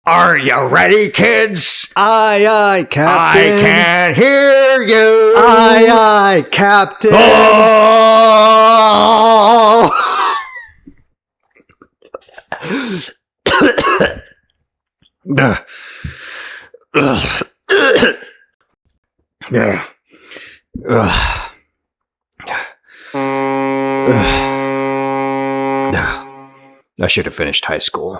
Are you ready, kids? Aye, aye, Captain. I can't hear you. Aye, aye, Captain. I should have finished high school.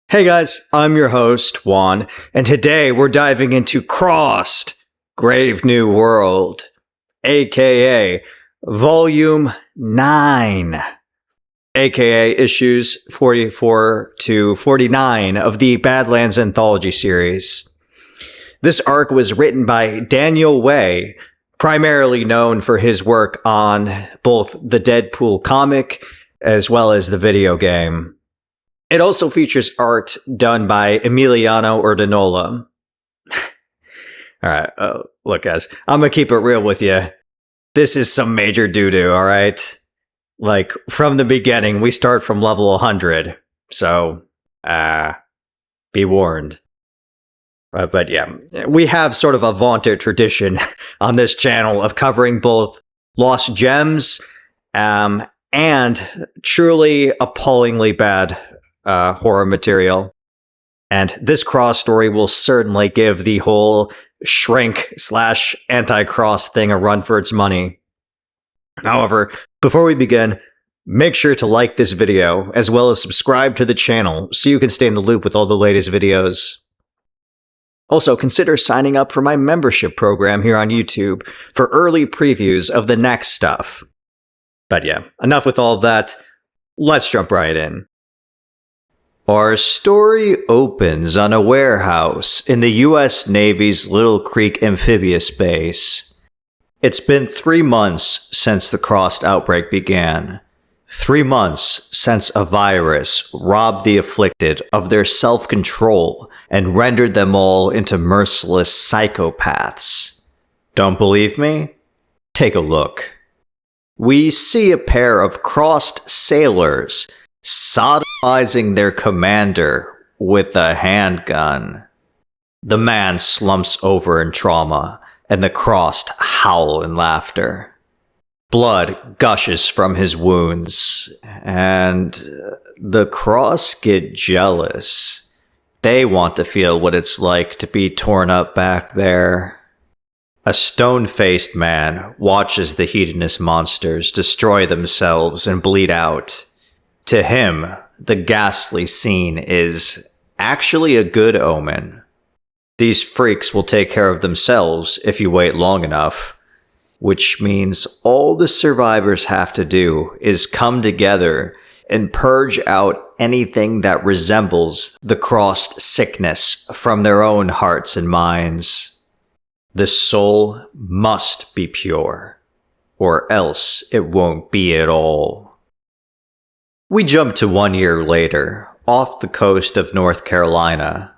Hey guys, I'm your host, Juan, and today we're diving into Crossed, Grave New World, aka Volume 9, aka issues 44 to 49 of the Badlands anthology series. This arc was written by Daniel Way, primarily known for his work on both the Deadpool comic as well as the video game. It also features art done by Emiliano Urdinola. Alright, look guys, I'm gonna keep it real with you. This is some major doo-doo, alright? Like, from the beginning, we start from level 100, so, be warned. But yeah, we have sort of a vaunted tradition on this channel of covering both lost gems, and truly appallingly bad horror material. And this cross story will certainly give the whole shrink/anti-cross thing a run for its money. However, before we begin, make sure to like this video, as well as subscribe to the channel so you can stay in the loop with all the latest videos. Also, consider signing up for my membership program here on YouTube for early previews of the next stuff. But yeah, enough with all of that. Let's jump right in. Our story opens on a warehouse in the US Navy's Little Creek amphibious base. It's been 3 months since the Crossed outbreak began. 3 months since a virus robbed the afflicted of their self-control and rendered them all into merciless psychopaths. Don't believe me? Take a look. We see a pair of crossed sailors sodomizing their commander with a handgun. The man slumps over in trauma, and the crossed howl in laughter. Blood gushes from his wounds, and the cross get jealous. They want to feel what it's like to be torn up back there. A stone-faced man watches the hedonist monsters destroy themselves and bleed out. To him, the ghastly scene is actually a good omen. These freaks will take care of themselves if you wait long enough. Which means all the survivors have to do is come together and purge out anything that resembles the crossed sickness from their own hearts and minds. The soul must be pure, or else it won't be at all. We jump to 1 year later, off the coast of North Carolina.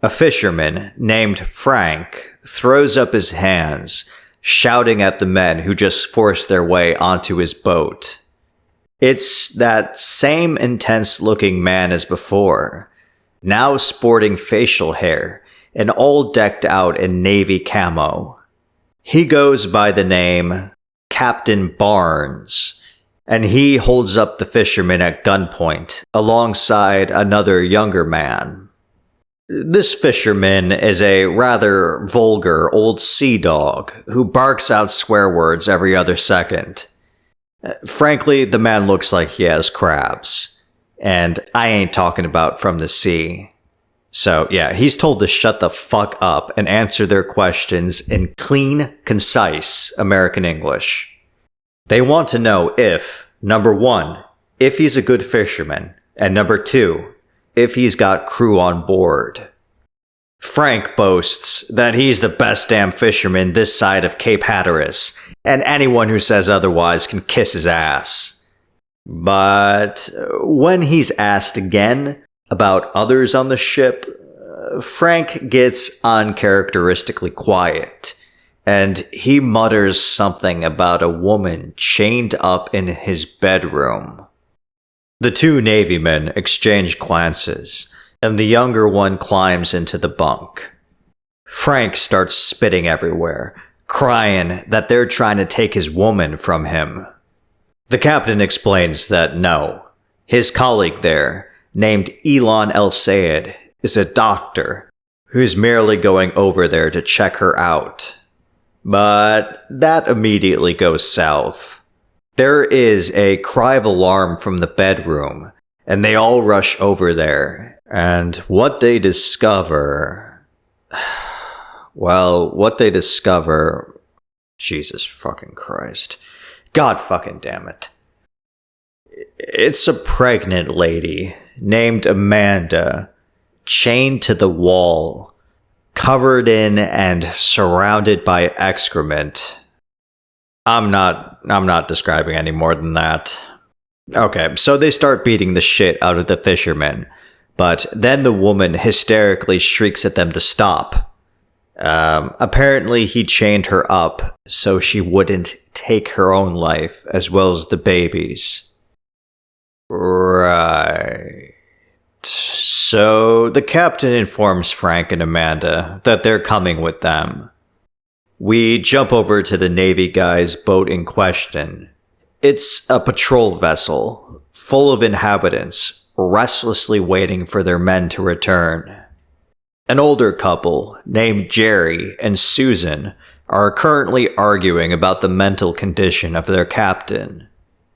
A fisherman named Frank throws up his hands, shouting at the men who just forced their way onto his boat. It's that same intense-looking man as before, now sporting facial hair and all decked out in navy camo. He goes by the name Captain Barnes, and he holds up the fisherman at gunpoint alongside another younger man. This fisherman is a rather vulgar old sea dog who barks out swear words every other second. Frankly, the man looks like he has crabs. And I ain't talking about from the sea. So yeah, he's told to shut the fuck up and answer their questions in clean, concise American English. They want to know if, number 1, if he's a good fisherman, and number 2, if he's got crew on board. Frank boasts that he's the best damn fisherman this side of Cape Hatteras, and anyone who says otherwise can kiss his ass. But when he's asked again about others on the ship, Frank gets uncharacteristically quiet, and he mutters something about a woman chained up in his bedroom. The two Navy men exchange glances, and the younger one climbs into the bunk. Frank starts spitting everywhere, crying that they're trying to take his woman from him. The captain explains that no, his colleague there, named Elon El Sayed, is a doctor who's merely going over there to check her out. But that immediately goes south. There is a cry of alarm from the bedroom, and they all rush over there. And what they discover... Well, what they discover... Jesus fucking Christ. God fucking damn it. It's a pregnant lady named Amanda, chained to the wall, covered in and surrounded by excrement. I'm not describing any more than that. Okay, so they start beating the shit out of the fisherman, but then the woman hysterically shrieks at them to stop. Apparently he chained her up so she wouldn't take her own life as well as the baby's. Right. So the captain informs Frank and Amanda that they're coming with them. We jump over to the Navy guy's boat in question. It's a patrol vessel, full of inhabitants, restlessly waiting for their men to return. An older couple, named Jerry and Susan, are currently arguing about the mental condition of their captain.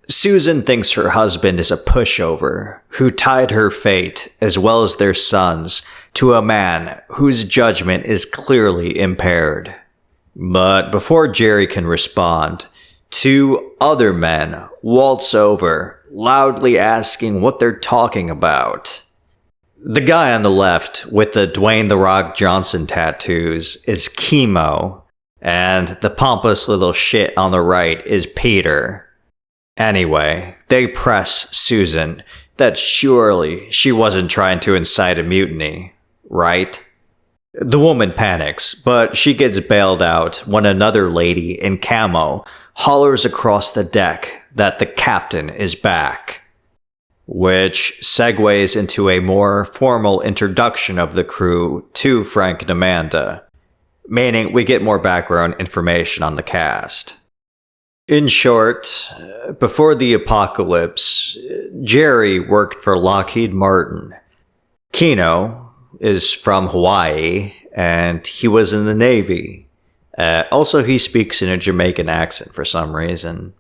Susan thinks her husband is a pushover who tied her fate, as well as their sons, to a man whose judgment is clearly impaired. But before Jerry can respond, two other men waltz over, loudly asking what they're talking about. The guy on the left with the Dwayne "The Rock" Johnson tattoos is Chemo, and the pompous little shit on the right is Peter. Anyway, they press Susan that surely she wasn't trying to incite a mutiny, right? The woman panics, but she gets bailed out when another lady in camo hollers across the deck that the captain is back. Which segues into a more formal introduction of the crew to Frank and Amanda, meaning we get more background information on the cast. In short, before the apocalypse, Jerry worked for Lockheed Martin. Kino is from Hawaii, and he was in the Navy. Also, he speaks in a Jamaican accent for some reason.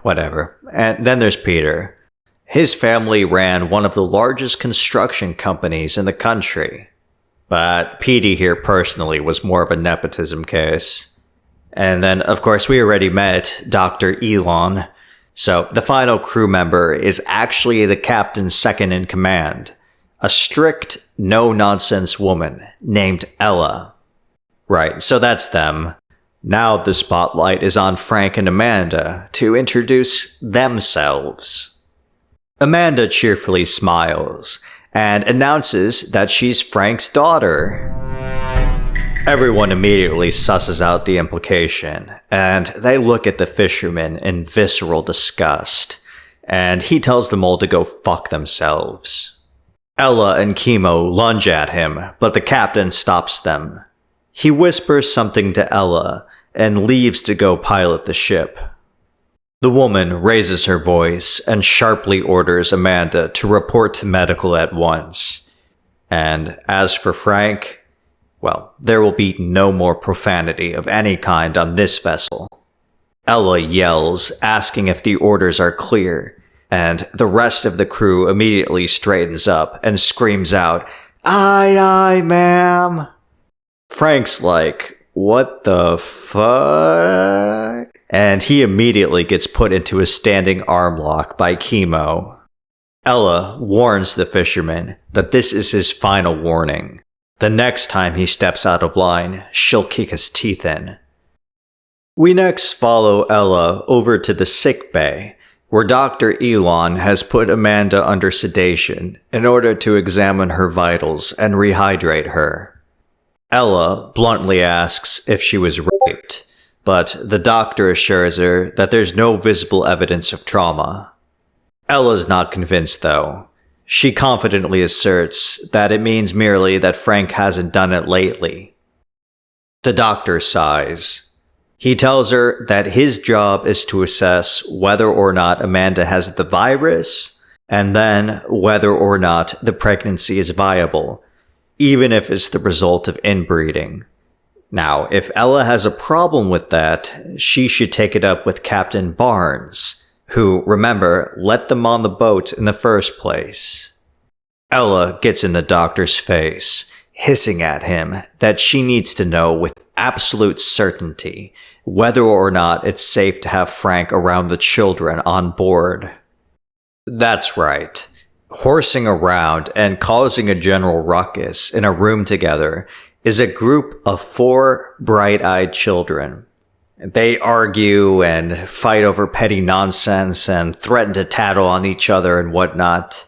Whatever. And then there's Peter. His family ran one of the largest construction companies in the country. But Petey here personally was more of a nepotism case. And then, of course, we already met Dr. Elon. So the final crew member is actually the captain's second in command, a strict, no-nonsense woman named Ella. Right, so that's them. Now the spotlight is on Frank and Amanda to introduce themselves. Amanda cheerfully smiles and announces that she's Frank's daughter. Everyone immediately susses out the implication, and they look at the fisherman in visceral disgust, and he tells them all to go fuck themselves. Ella and Chemo lunge at him, but the captain stops them. He whispers something to Ella and leaves to go pilot the ship. The woman raises her voice and sharply orders Amanda to report to medical at once. And as for Frank, well, there will be no more profanity of any kind on this vessel. Ella yells, asking if the orders are clear, and the rest of the crew immediately straightens up and screams out, "Aye, aye, ma'am." Frank's like, "What the fuck?" And he immediately gets put into a standing arm lock by Chemo. Ella warns the fisherman that this is his final warning. The next time he steps out of line, she'll kick his teeth in. We next follow Ella over to the sick bay, where Dr. Elon has put Amanda under sedation in order to examine her vitals and rehydrate her. Ella bluntly asks if she was raped, but the doctor assures her that there's no visible evidence of trauma. Ella's not convinced, though. She confidently asserts that it means merely that Frank hasn't done it lately. The doctor sighs. He tells her that his job is to assess whether or not Amanda has the virus, and then whether or not the pregnancy is viable, even if it's the result of inbreeding. Now, if Ella has a problem with that, she should take it up with Captain Barnes, who, remember, let them on the boat in the first place. Ella gets in the doctor's face, hissing at him that she needs to know with absolute certainty whether or not it's safe to have Frank around the children on board. That's right. Horsing around and causing a general ruckus in a room together is a group of 4 bright-eyed children. They argue and fight over petty nonsense and threaten to tattle on each other and whatnot.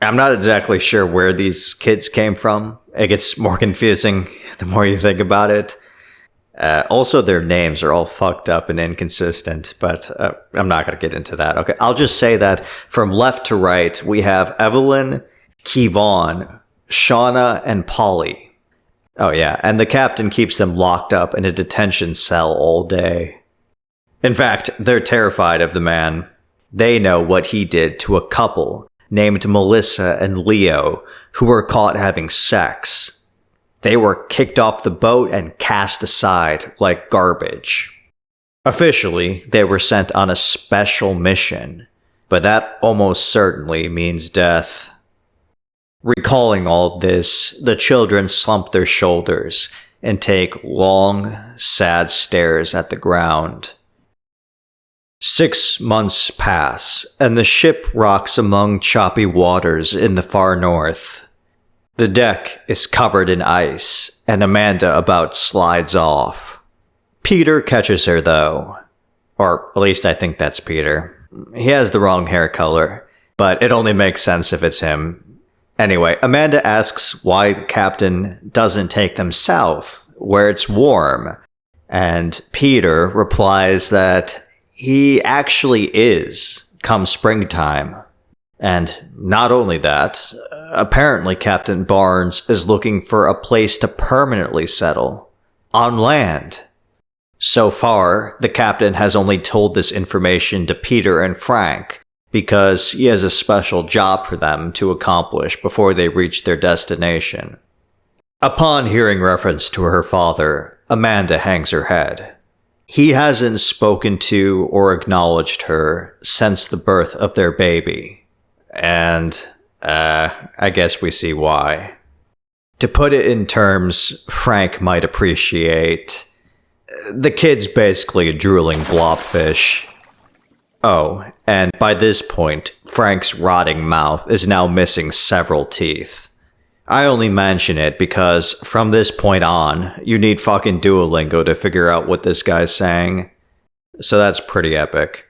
I'm not exactly sure where these kids came from. It gets more confusing the more you think about it. Also, their names are all fucked up and inconsistent, but I'm not going to get into that. Okay, I'll just say that from left to right, we have Evelyn, Kevon, Shauna, and Polly. Oh yeah, and the captain keeps them locked up in a detention cell all day. In fact, they're terrified of the man. They know what he did to a couple named Melissa and Leo who were caught having sex. They were kicked off the boat and cast aside like garbage. Officially, they were sent on a special mission, but that almost certainly means death. Recalling all this, the children slump their shoulders and take long, sad stares at the ground. 6 months pass, and the ship rocks among choppy waters in the far north. The deck is covered in ice, and Amanda about slides off. Peter catches her, though. Or at least I think that's Peter. He has the wrong hair color, but it only makes sense if it's him. Anyway, Amanda asks why the captain doesn't take them south, where it's warm, and Peter replies that he actually is, come springtime. And not only that, apparently Captain Barnes is looking for a place to permanently settle, on land. So far, the captain has only told this information to Peter and Frank, because he has a special job for them to accomplish before they reach their destination. Upon hearing reference to her father, Amanda hangs her head. He hasn't spoken to or acknowledged her since the birth of their baby. And, I guess we see why. To put it in terms Frank might appreciate, the kid's basically a drooling blobfish. Oh, and by this point, Frank's rotting mouth is now missing several teeth. I only mention it because from this point on, you need fucking Duolingo to figure out what this guy's saying. So that's pretty epic.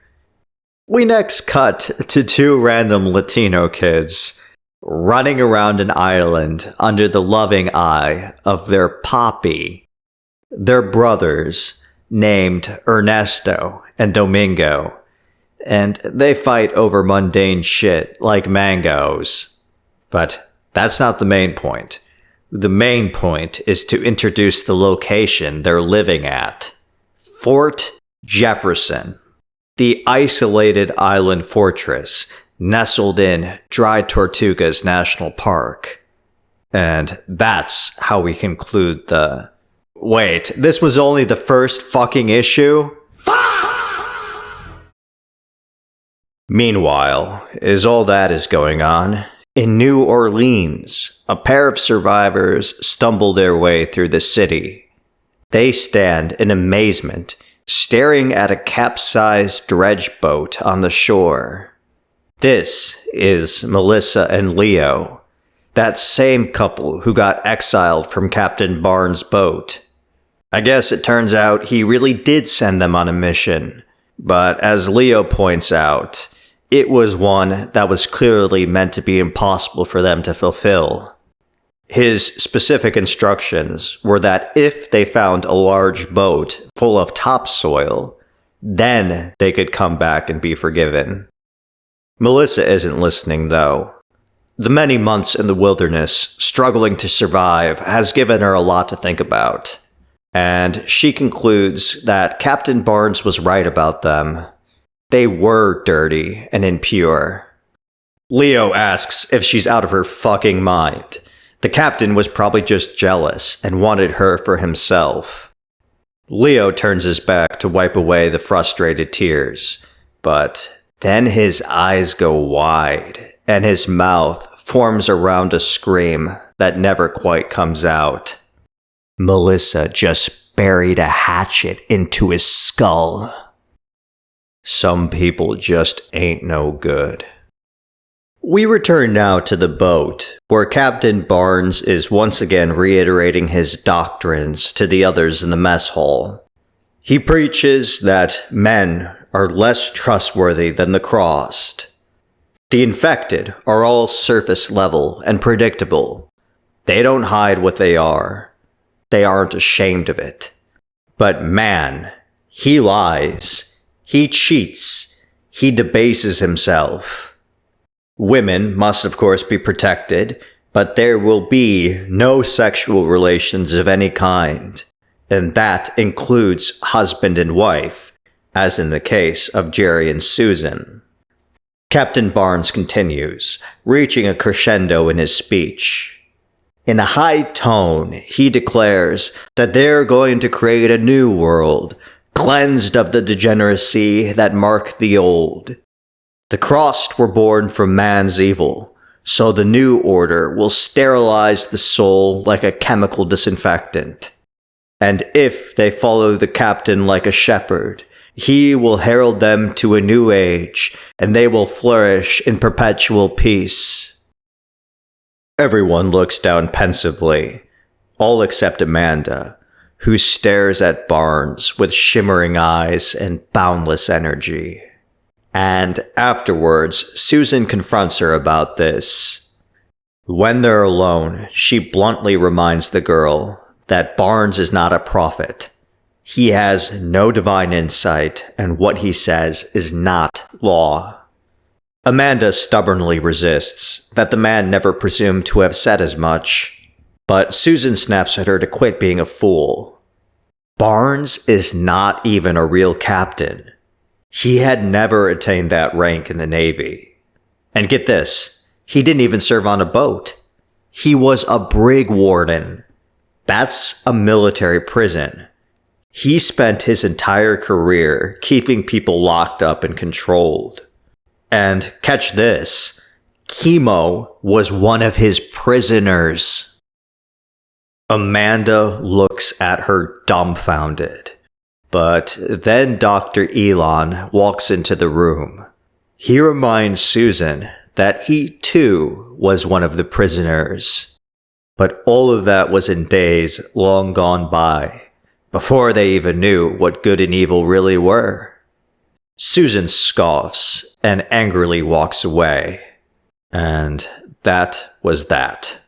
We next cut to 2 random Latino kids running around an island under the loving eye of their papi. They're brothers named Ernesto and Domingo, and they fight over mundane shit like mangoes. But that's not the main point. The main point is to introduce the location they're living at. Fort Jefferson, the isolated island fortress nestled in Dry Tortugas National Park. And that's how we conclude the... Wait, this was only the first fucking issue? Meanwhile, as all that is going on, in New Orleans, a pair of survivors stumble their way through the city. They stand in amazement, staring at a capsized dredge boat on the shore. This is Melissa and Leo, that same couple who got exiled from Captain Barnes' boat. I guess it turns out he really did send them on a mission, but as Leo points out, it was one that was clearly meant to be impossible for them to fulfill. His specific instructions were that if they found a large boat full of topsoil, then they could come back and be forgiven. Melissa isn't listening, though. The many months in the wilderness, struggling to survive, has given her a lot to think about. And she concludes that Captain Barnes was right about them. They were dirty and impure. Leo asks if she's out of her fucking mind. The captain was probably just jealous and wanted her for himself. Leo turns his back to wipe away the frustrated tears, but then his eyes go wide and his mouth forms around a scream that never quite comes out. Melissa just buried a hatchet into his skull. Some people just ain't no good. We return now to the boat, where Captain Barnes is once again reiterating his doctrines to the others in the mess hall. He preaches that men are less trustworthy than the crossed. The infected are all surface level and predictable. They don't hide what they are. They aren't ashamed of it. But man, he lies. He cheats. He debases himself. Women must of course be protected, but there will be no sexual relations of any kind, and that includes husband and wife, as in the case of Jerry and Susan. Captain Barnes continues, reaching a crescendo in his speech. In a high tone, he declares that they're going to create a new world, cleansed of the degeneracy that marked the old. The crossed were born from man's evil, so the new order will sterilize the soul like a chemical disinfectant. And if they follow the captain like a shepherd, he will herald them to a new age, and they will flourish in perpetual peace. Everyone looks down pensively, all except Amanda, who stares at Barnes with shimmering eyes and boundless energy. And afterwards, Susan confronts her about this. When they're alone, she bluntly reminds the girl that Barnes is not a prophet. He has no divine insight, and what he says is not law. Amanda stubbornly resists that the man never presumed to have said as much, but Susan snaps at her to quit being a fool. Barnes is not even a real captain. He had never attained that rank in the Navy. And get this, he didn't even serve on a boat. He was a brig warden. That's a military prison. He spent his entire career keeping people locked up and controlled. And catch this, Chemo was one of his prisoners. Amanda looks at her dumbfounded. But then Dr. Elon walks into the room. He reminds Susan that he too was one of the prisoners. But all of that was in days long gone by, before they even knew what good and evil really were. Susan scoffs and angrily walks away. And that was that.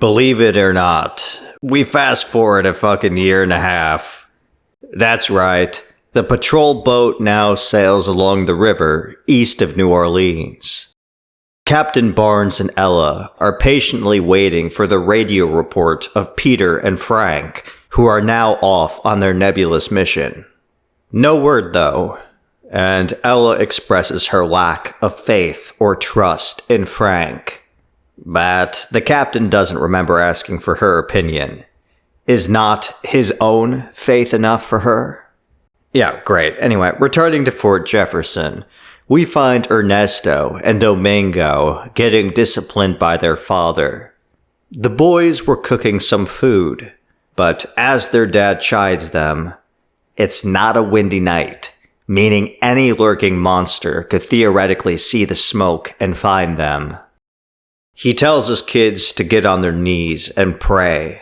Believe it or not, we fast forward a fucking year and a half. That's right, the patrol boat now sails along the river east of New Orleans. Captain Barnes and Ella are patiently waiting for the radio report of Peter and Frank, who are now off on their nebulous mission. No word though, and Ella expresses her lack of faith or trust in Frank. But the captain doesn't remember asking for her opinion. Is not his own faith enough for her? Yeah, great. Anyway, returning to Fort Jefferson, we find Ernesto and Domingo getting disciplined by their father. The boys were cooking some food, but as their dad chides them, it's not a windy night, meaning any lurking monster could theoretically see the smoke and find them. He tells his kids to get on their knees and pray.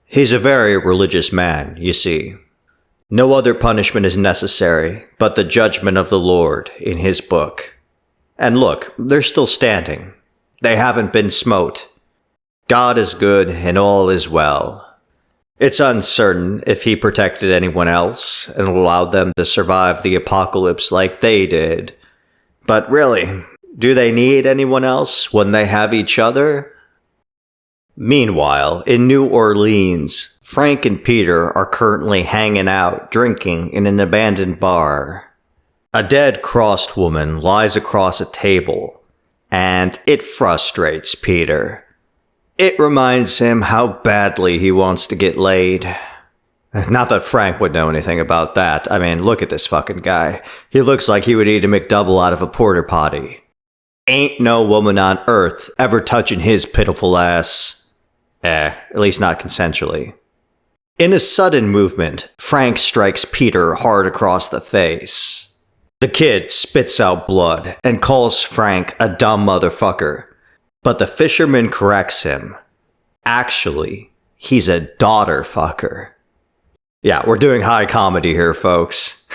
He's a very religious man, you see. No other punishment is necessary but the judgment of the Lord in his book. And look, they're still standing. They haven't been smote. God is good and all is well. It's uncertain if he protected anyone else and allowed them to survive the apocalypse like they did. But really, Do they need anyone else when they have each other? Meanwhile, in New Orleans, Frank and Peter are currently hanging out, drinking in an abandoned bar. A dead crossed woman lies across a table, and it frustrates Peter. It reminds him how badly he wants to get laid. Not that Frank would know anything about that. I mean, look at this fucking guy. He looks like he would eat a McDouble out of a porta potty. Ain't no woman on earth ever touching his pitiful ass. At least not consensually. In a sudden movement, Frank strikes Peter hard across the face. The kid spits out blood and calls Frank a dumb motherfucker, but the fisherman corrects him. Actually, he's a daughter fucker. Yeah, we're doing high comedy here, folks.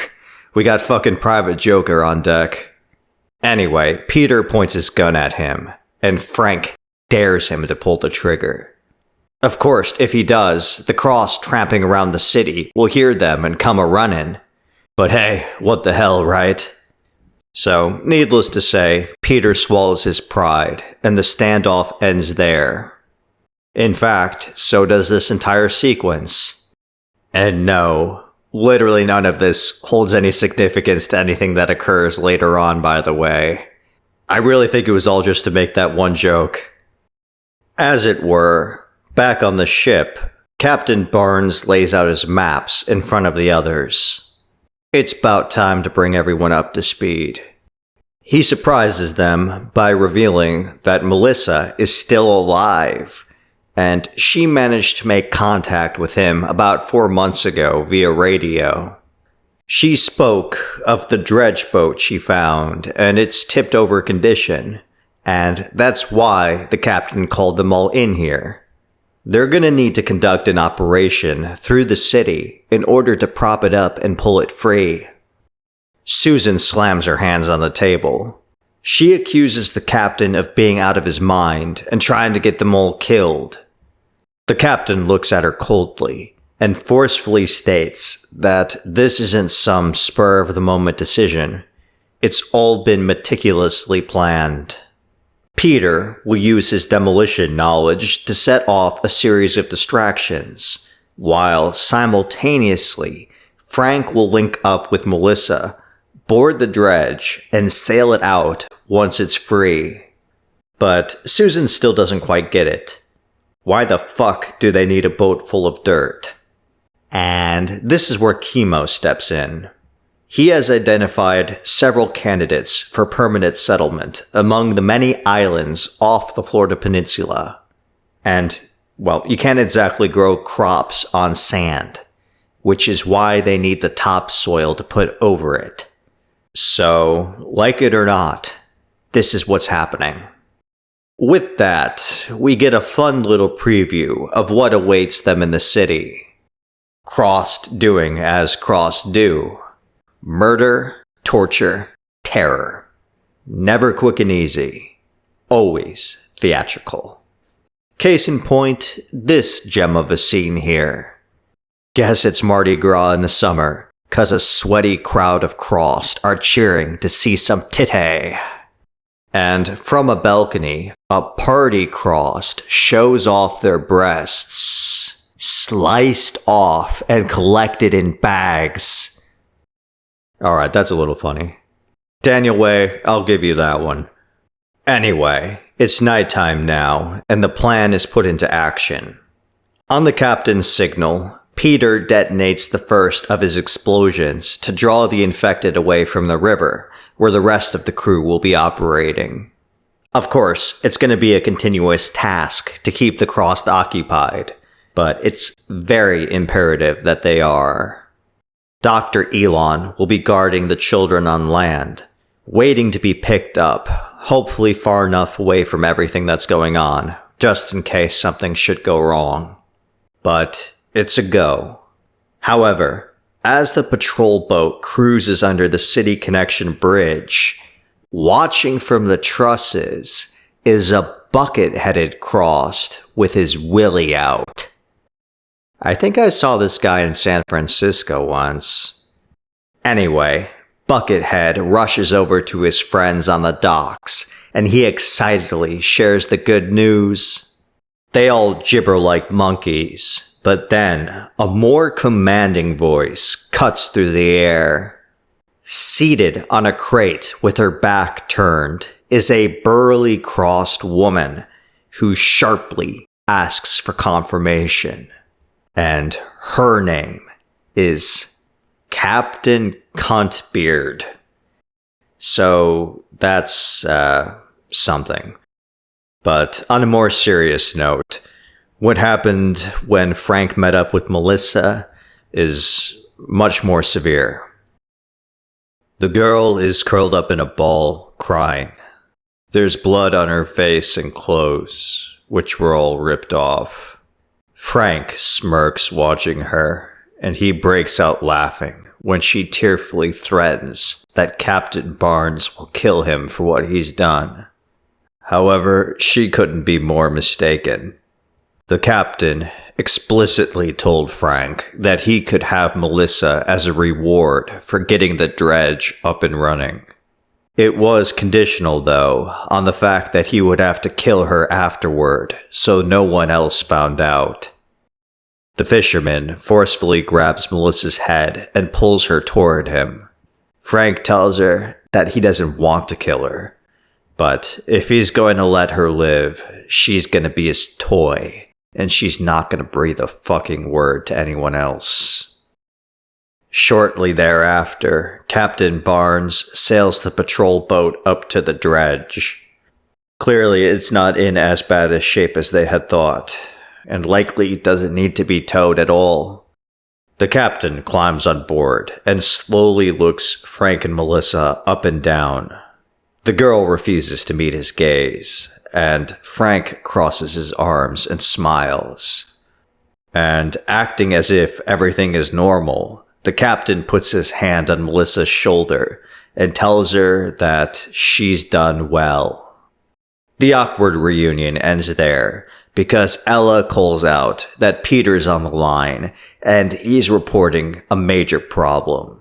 We got fucking Private Joker on deck. Anyway, Peter points his gun at him, and Frank dares him to pull the trigger. Of course, if he does, the cross tramping around the city will hear them and come a-runnin'. But hey, what the hell, right? So, needless to say, Peter swallows his pride, and the standoff ends there. In fact, so does this entire sequence. And no, literally none of this holds any significance to anything that occurs later on, by the way. I really think it was all just to make that one joke. As it were, back on the ship, Captain Barnes lays out his maps in front of the others. It's about time to bring everyone up to speed. He surprises them by revealing that Melissa is still alive, and she managed to make contact with him about 4 months ago via radio. She spoke of the dredge boat she found and its tipped-over condition, and that's why the captain called them all in here. They're gonna need to conduct an operation through the city in order to prop it up and pull it free. Susan slams her hands on the table. She accuses the captain of being out of his mind and trying to get them all killed. The captain looks at her coldly and forcefully states that this isn't some spur-of-the-moment decision. It's all been meticulously planned. Peter will use his demolition knowledge to set off a series of distractions, while simultaneously, Frank will link up with Melissa, board the dredge, and sail it out once it's free. But Susan still doesn't quite get it. Why the fuck do they need a boat full of dirt? And this is where Chemo steps in. He has identified several candidates for permanent settlement among the many islands off the Florida Peninsula. And, well, you can't exactly grow crops on sand, which is why they need the topsoil to put over it. So, like it or not, this is what's happening. With that, we get a fun little preview of what awaits them in the city. Crossed doing as crossed do. Murder, torture, terror. Never quick and easy. Always theatrical. Case in point, this gem of a scene here. Guess it's Mardi Gras in the summer, 'cause a sweaty crowd of crossed are cheering to see some titty. And from a balcony, a party crossed shows off their breasts, sliced off and collected in bags. Alright, that's a little funny. Daniel Way, I'll give you that one. Anyway, it's nighttime now, and the plan is put into action. On the captain's signal, Peter detonates the first of his explosions to draw the infected away from the river, where the rest of the crew will be operating. Of course, it's going to be a continuous task to keep the crossed occupied, but it's very imperative that they are. Dr. Elon will be guarding the children on land, waiting to be picked up, hopefully far enough away from everything that's going on, just in case something should go wrong. But it's a go. However, as the patrol boat cruises under the City Connection Bridge, watching from the trusses is a bucket-headed crossed with his willy out. I think I saw this guy in San Francisco once. Anyway, Buckethead rushes over to his friends on the docks, and he excitedly shares the good news. They all gibber like monkeys, but then a more commanding voice cuts through the air. Seated on a crate with her back turned is a burly crossed woman who sharply asks for confirmation. And her name is Captain Cuntbeard. So that's something. But on a more serious note, what happened when Frank met up with Melissa is much more severe. The girl is curled up in a ball, crying. There's blood on her face and clothes, which were all ripped off. Frank smirks watching her, and he breaks out laughing when she tearfully threatens that Captain Barnes will kill him for what he's done. However, she couldn't be more mistaken. The captain explicitly told Frank that he could have Melissa as a reward for getting the dredge up and running. It was conditional, though, on the fact that he would have to kill her afterward, so no one else found out. The fisherman forcefully grabs Melissa's head and pulls her toward him. Frank tells her that he doesn't want to kill her, but if he's going to let her live, she's going to be his toy, and she's not going to breathe a fucking word to anyone else. Shortly thereafter, Captain Barnes sails the patrol boat up to the dredge. Clearly, it's not in as bad a shape as they had thought, and likely doesn't need to be towed at all. The captain climbs on board and slowly looks Frank and Melissa up and down. The girl refuses to meet his gaze, and Frank crosses his arms and smiles. And acting as if everything is normal, the captain puts his hand on Melissa's shoulder and tells her that she's done well. The awkward reunion ends there because Ella calls out that Peter's on the line and he's reporting a major problem.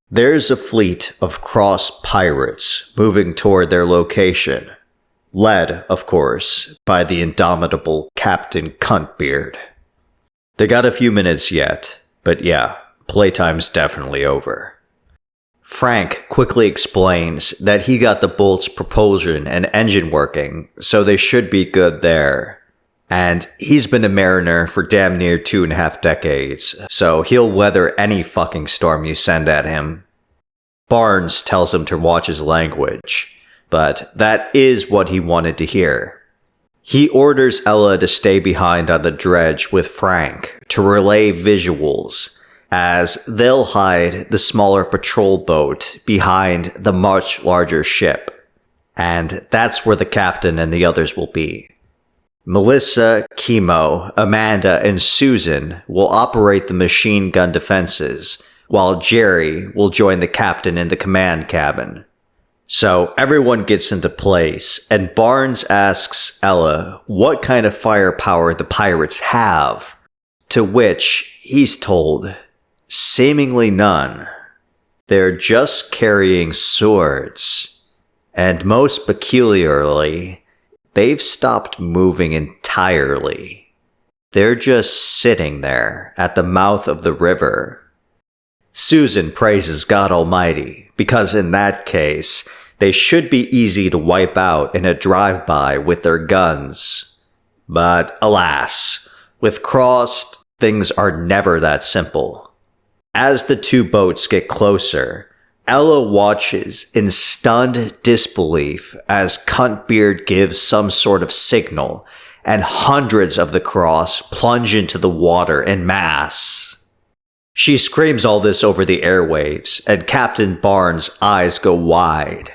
There's a fleet of cross pirates moving toward their location, led, of course, by the indomitable Captain Cuntbeard. They got a few minutes yet, but yeah, playtime's definitely over. Frank quickly explains that he got the boat's propulsion and engine working, so they should be good there. And he's been a mariner for damn near 2.5 decades, so he'll weather any fucking storm you send at him. Barnes tells him to watch his language, but that is what he wanted to hear. He orders Ella to stay behind on the dredge with Frank to relay visuals, as they'll hide the smaller patrol boat behind the much larger ship, and that's where the captain and the others will be. Melissa, Chemo, Amanda, and Susan will operate the machine gun defenses, while Jerry will join the captain in the command cabin. So everyone gets into place, and Barnes asks Ella what kind of firepower the pirates have, to which he's told, seemingly none. They're just carrying swords, and most peculiarly, they've stopped moving entirely. They're just sitting there at the mouth of the river. Susan praises God Almighty, because in that case, they should be easy to wipe out in a drive-by with their guns. But alas, with Crossed, things are never that simple. As the two boats get closer, Ella watches in stunned disbelief as Cuntbeard gives some sort of signal, and hundreds of the Cross plunge into the water en masse. She screams all this over the airwaves, and Captain Barnes' eyes go wide.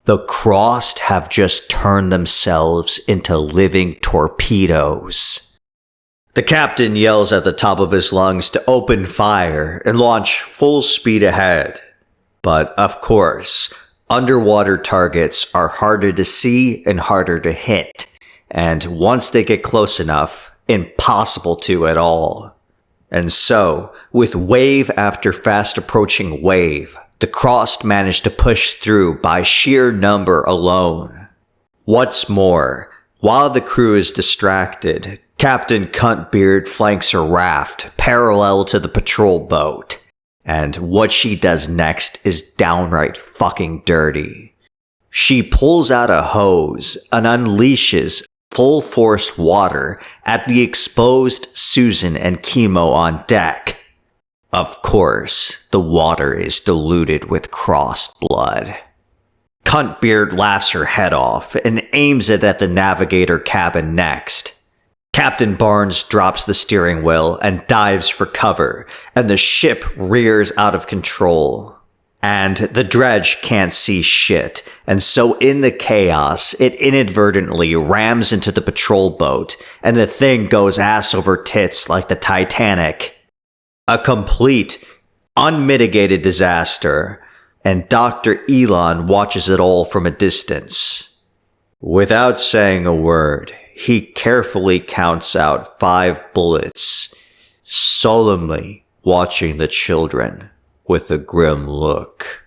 The Crossed have just turned themselves into living torpedoes. The captain yells at the top of his lungs to open fire and launch full speed ahead. But, of course, underwater targets are harder to see and harder to hit, and once they get close enough, impossible to at all. And so, with wave after fast approaching wave, the Crossed managed to push through by sheer number alone. What's more, while the crew is distracted, Captain Cuntbeard flanks her raft parallel to the patrol boat, and what she does next is downright fucking dirty. She pulls out a hose and unleashes full-force water at the exposed Susan and Chemo on deck. Of course, the water is diluted with Crossed blood. Cuntbeard laughs her head off and aims it at the navigator cabin next. Captain Barnes drops the steering wheel and dives for cover, and the ship rears out of control. And the dredge can't see shit, and so in the chaos, it inadvertently rams into the patrol boat, and the thing goes ass over tits like the Titanic. A complete, unmitigated disaster, and Dr. Elon watches it all from a distance. Without saying a word, he carefully counts out 5 bullets, solemnly watching the children with a grim look.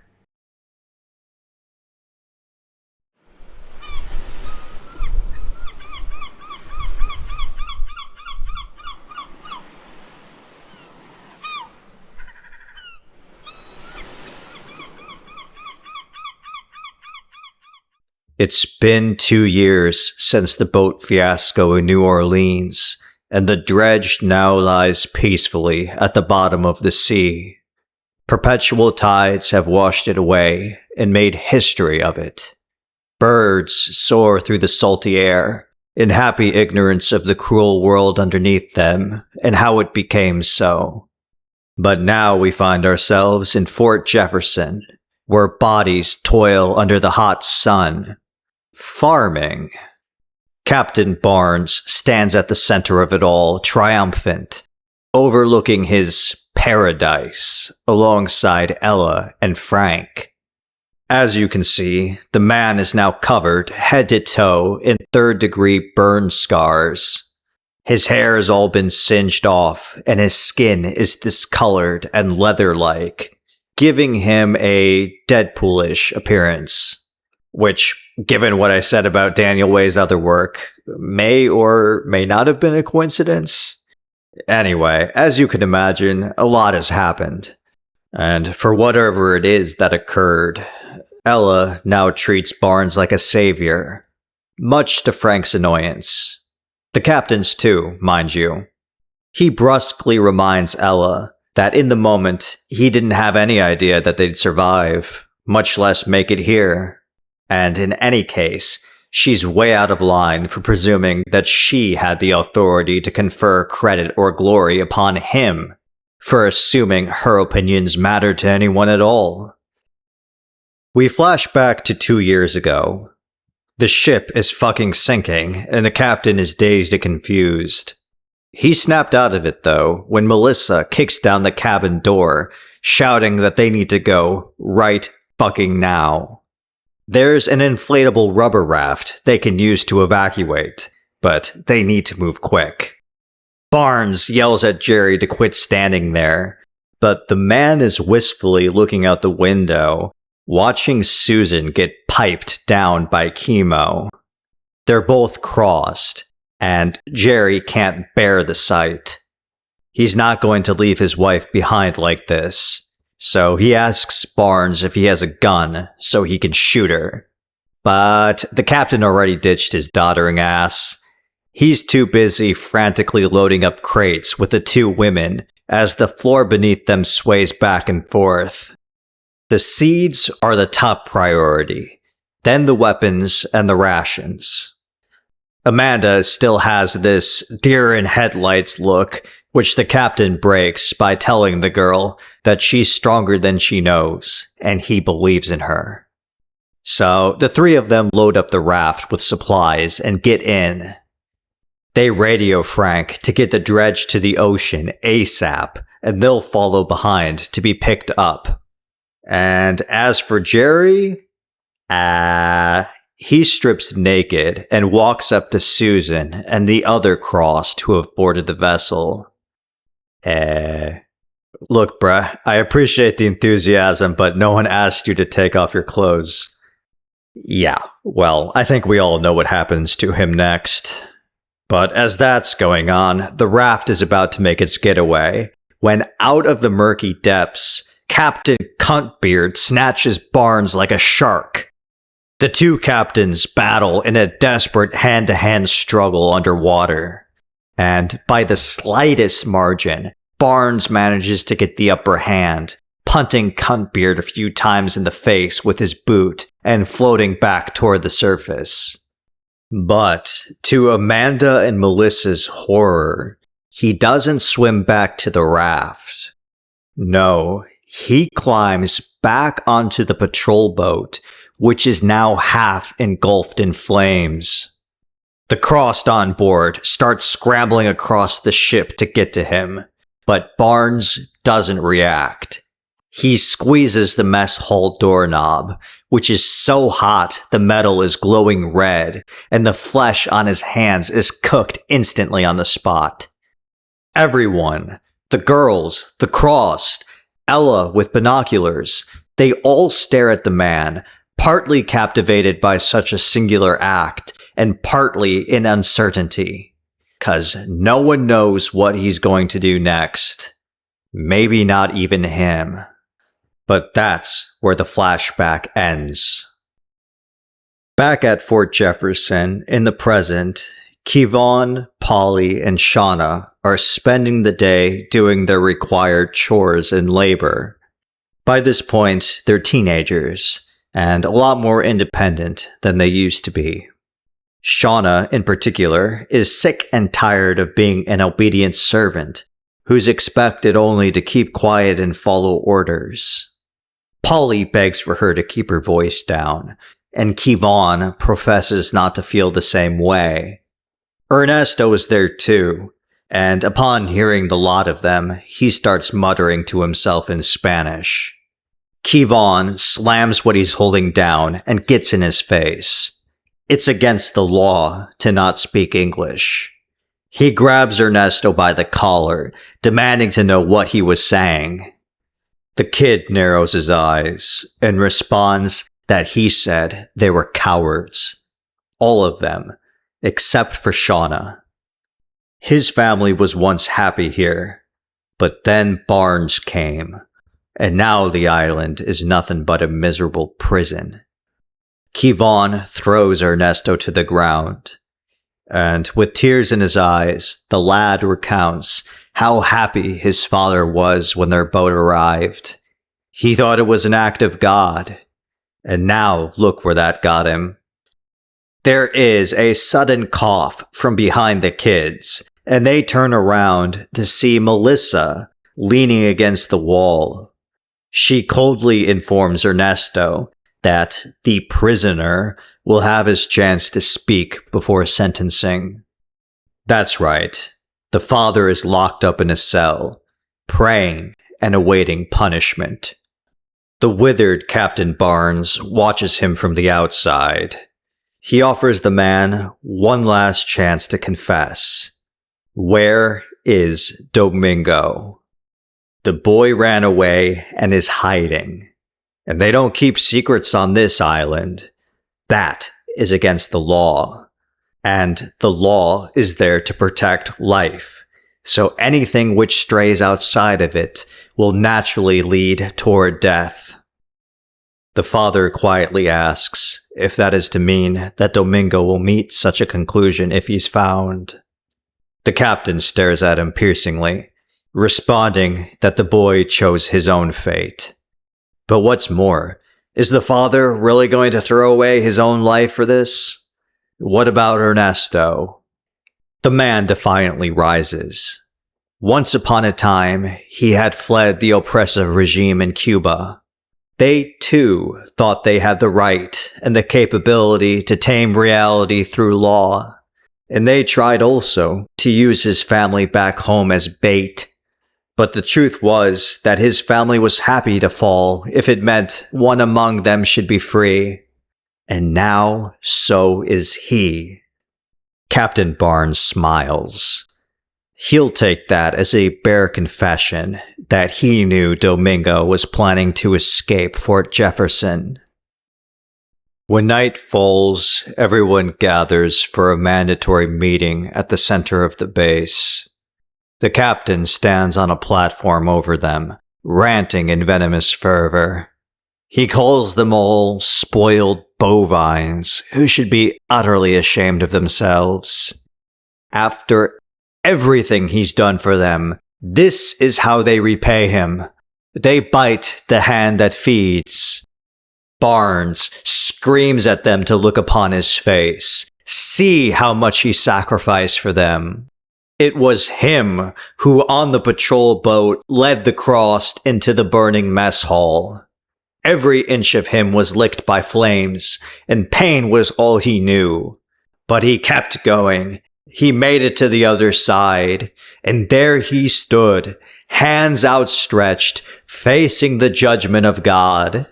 It's been 2 years since the boat fiasco in New Orleans, and the dredge now lies peacefully at the bottom of the sea. Perpetual tides have washed it away and made history of it. Birds soar through the salty air, in happy ignorance of the cruel world underneath them and how it became so. But now we find ourselves in Fort Jefferson, where bodies toil under the hot sun. Farming. Captain Barnes stands at the center of it all, triumphant, overlooking his paradise alongside Ella and Frank. As you can see, the man is now covered head to toe in third-degree burn scars. His hair has all been singed off, and his skin is discolored and leather-like, giving him a Deadpool-ish appearance. Which, given what I said about Daniel Way's other work, may or may not have been a coincidence. Anyway, as you can imagine, a lot has happened. And for whatever it is that occurred, Ella now treats Barnes like a savior, much to Frank's annoyance. The captain's too, mind you. He brusquely reminds Ella that in the moment, he didn't have any idea that they'd survive, much less make it here. And in any case, she's way out of line for presuming that she had the authority to confer credit or glory upon him, for assuming her opinions mattered to anyone at all. We flash back to 2 years ago. The ship is fucking sinking, and the captain is dazed and confused. He snapped out of it, though, when Melissa kicks down the cabin door, shouting that they need to go right fucking now. There's an inflatable rubber raft they can use to evacuate, but they need to move quick. Barnes yells at Jerry to quit standing there, but the man is wistfully looking out the window, watching Susan get piped down by Chemo. They're both crossed, and Jerry can't bear the sight. He's not going to leave his wife behind like this. So he asks Barnes if he has a gun so he can shoot her. But the captain already ditched his doddering ass. He's too busy frantically loading up crates with the 2 women as the floor beneath them sways back and forth. The seeds are the top priority, then the weapons and the rations. Amanda still has this deer-in-headlights look, which the captain breaks by telling the girl that she's stronger than she knows, and he believes in her. So the 3 of them load up the raft with supplies and get in. They radio Frank to get the dredge to the ocean ASAP, and they'll follow behind to be picked up. And as for Jerry, he strips naked and walks up to Susan and the other Crossed who have boarded the vessel. Look, bruh, I appreciate the enthusiasm, but no one asked you to take off your clothes. Yeah, well, I think we all know what happens to him next. But as that's going on, the raft is about to make its getaway, when out of the murky depths, Captain Cuntbeard snatches Barnes like a shark. The two captains battle in a desperate hand-to-hand struggle underwater. And by the slightest margin, Barnes manages to get the upper hand, punting Cuntbeard a few times in the face with his boot and floating back toward the surface. But to Amanda and Melissa's horror, he doesn't swim back to the raft. No, he climbs back onto the patrol boat, which is now half engulfed in flames. The Crossed on board start scrambling across the ship to get to him, but Barnes doesn't react. He squeezes the mess hall doorknob, which is so hot the metal is glowing red, and the flesh on his hands is cooked instantly on the spot. Everyone, the girls, the Crossed, Ella with binoculars, they all stare at the man, partly captivated by such a singular act, and partly in uncertainty. 'Cause no one knows what he's going to do next. Maybe not even him. But that's where the flashback ends. Back at Fort Jefferson, in the present, Kevon, Polly, and Shauna are spending the day doing their required chores and labor. By this point, they're teenagers, and a lot more independent than they used to be. Shauna, in particular, is sick and tired of being an obedient servant who's expected only to keep quiet and follow orders. Polly begs for her to keep her voice down, and Kevon professes not to feel the same way. Ernesto is there too, and upon hearing the lot of them, he starts muttering to himself in Spanish. Kevon slams what he's holding down and gets in his face. It's against the law to not speak English. He grabs Ernesto by the collar, demanding to know what he was saying. The kid narrows his eyes and responds that he said they were cowards. All of them, except for Shauna. His family was once happy here, but then Barnes came, and now the island is nothing but a miserable prison. Kevon throws Ernesto to the ground, and with tears in his eyes, the lad recounts how happy his father was when their boat arrived. He thought it was an act of God, and now look where that got him. There is a sudden cough from behind the kids, and they turn around to see Melissa leaning against the wall. She coldly informs Ernesto that the prisoner will have his chance to speak before sentencing. That's right. The father is locked up in a cell, praying and awaiting punishment. The withered Captain Barnes watches him from the outside. He offers the man one last chance to confess. Where is Domingo? The boy ran away and is hiding. And they don't keep secrets on this island. That is against the law. And the law is there to protect life. So anything which strays outside of it will naturally lead toward death. The father quietly asks if that is to mean that Domingo will meet such a conclusion if he's found. The captain stares at him piercingly, responding that the boy chose his own fate. But what's more, is the father really going to throw away his own life for this? What about Ernesto? The man defiantly rises. Once upon a time, he had fled the oppressive regime in Cuba. They, too, thought they had the right and the capability to tame reality through law. And they tried also to use his family back home as bait. But the truth was that his family was happy to fall if it meant one among them should be free. And now, so is he. Captain Barnes smiles. He'll take that as a bare confession that he knew Domingo was planning to escape Fort Jefferson. When night falls, everyone gathers for a mandatory meeting at the center of the base. The captain stands on a platform over them, ranting in venomous fervor. He calls them all spoiled bovines who should be utterly ashamed of themselves. After everything he's done for them, this is how they repay him. They bite the hand that feeds. Barnes screams at them to look upon his face. See how much he sacrificed for them. It was him who on the patrol boat led the cross into the burning mess hall. Every inch of him was licked by flames, and pain was all he knew. But he kept going. He made it to the other side, and there he stood, hands outstretched, facing the judgment of God.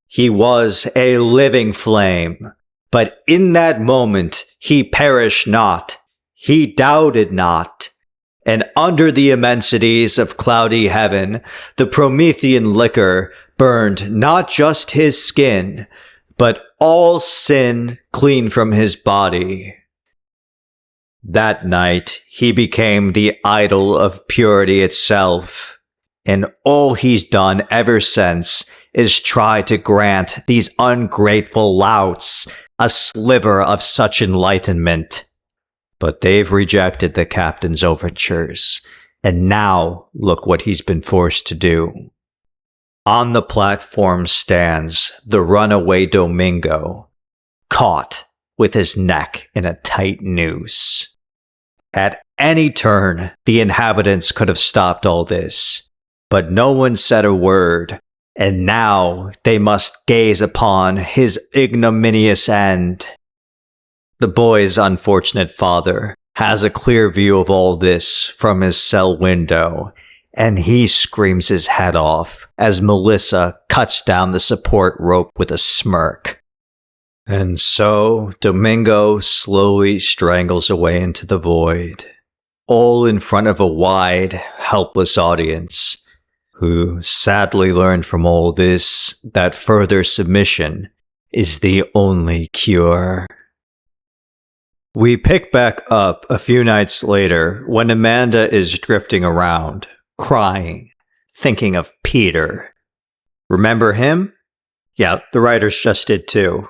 He was a living flame, but in that moment he perished not. He doubted not. And under the immensities of cloudy heaven, the Promethean liquor burned not just his skin, but all sin clean from his body. That night, he became the idol of purity itself, and all he's done ever since is try to grant these ungrateful louts a sliver of such enlightenment. But they've rejected the captain's overtures, and now look what he's been forced to do. On the platform stands the runaway Domingo, caught with his neck in a tight noose. At any turn, the inhabitants could have stopped all this, but no one said a word, and now they must gaze upon his ignominious end. The boy's unfortunate father has a clear view of all this from his cell window, and he screams his head off as Melissa cuts down the support rope with a smirk. And so Domingo slowly strangles away into the void, all in front of a wide, helpless audience, who sadly learned from all this that further submission is the only cure. We pick back up a few nights later when Amanda is drifting around, crying, thinking of Peter. Remember him? Yeah, the writers just did too.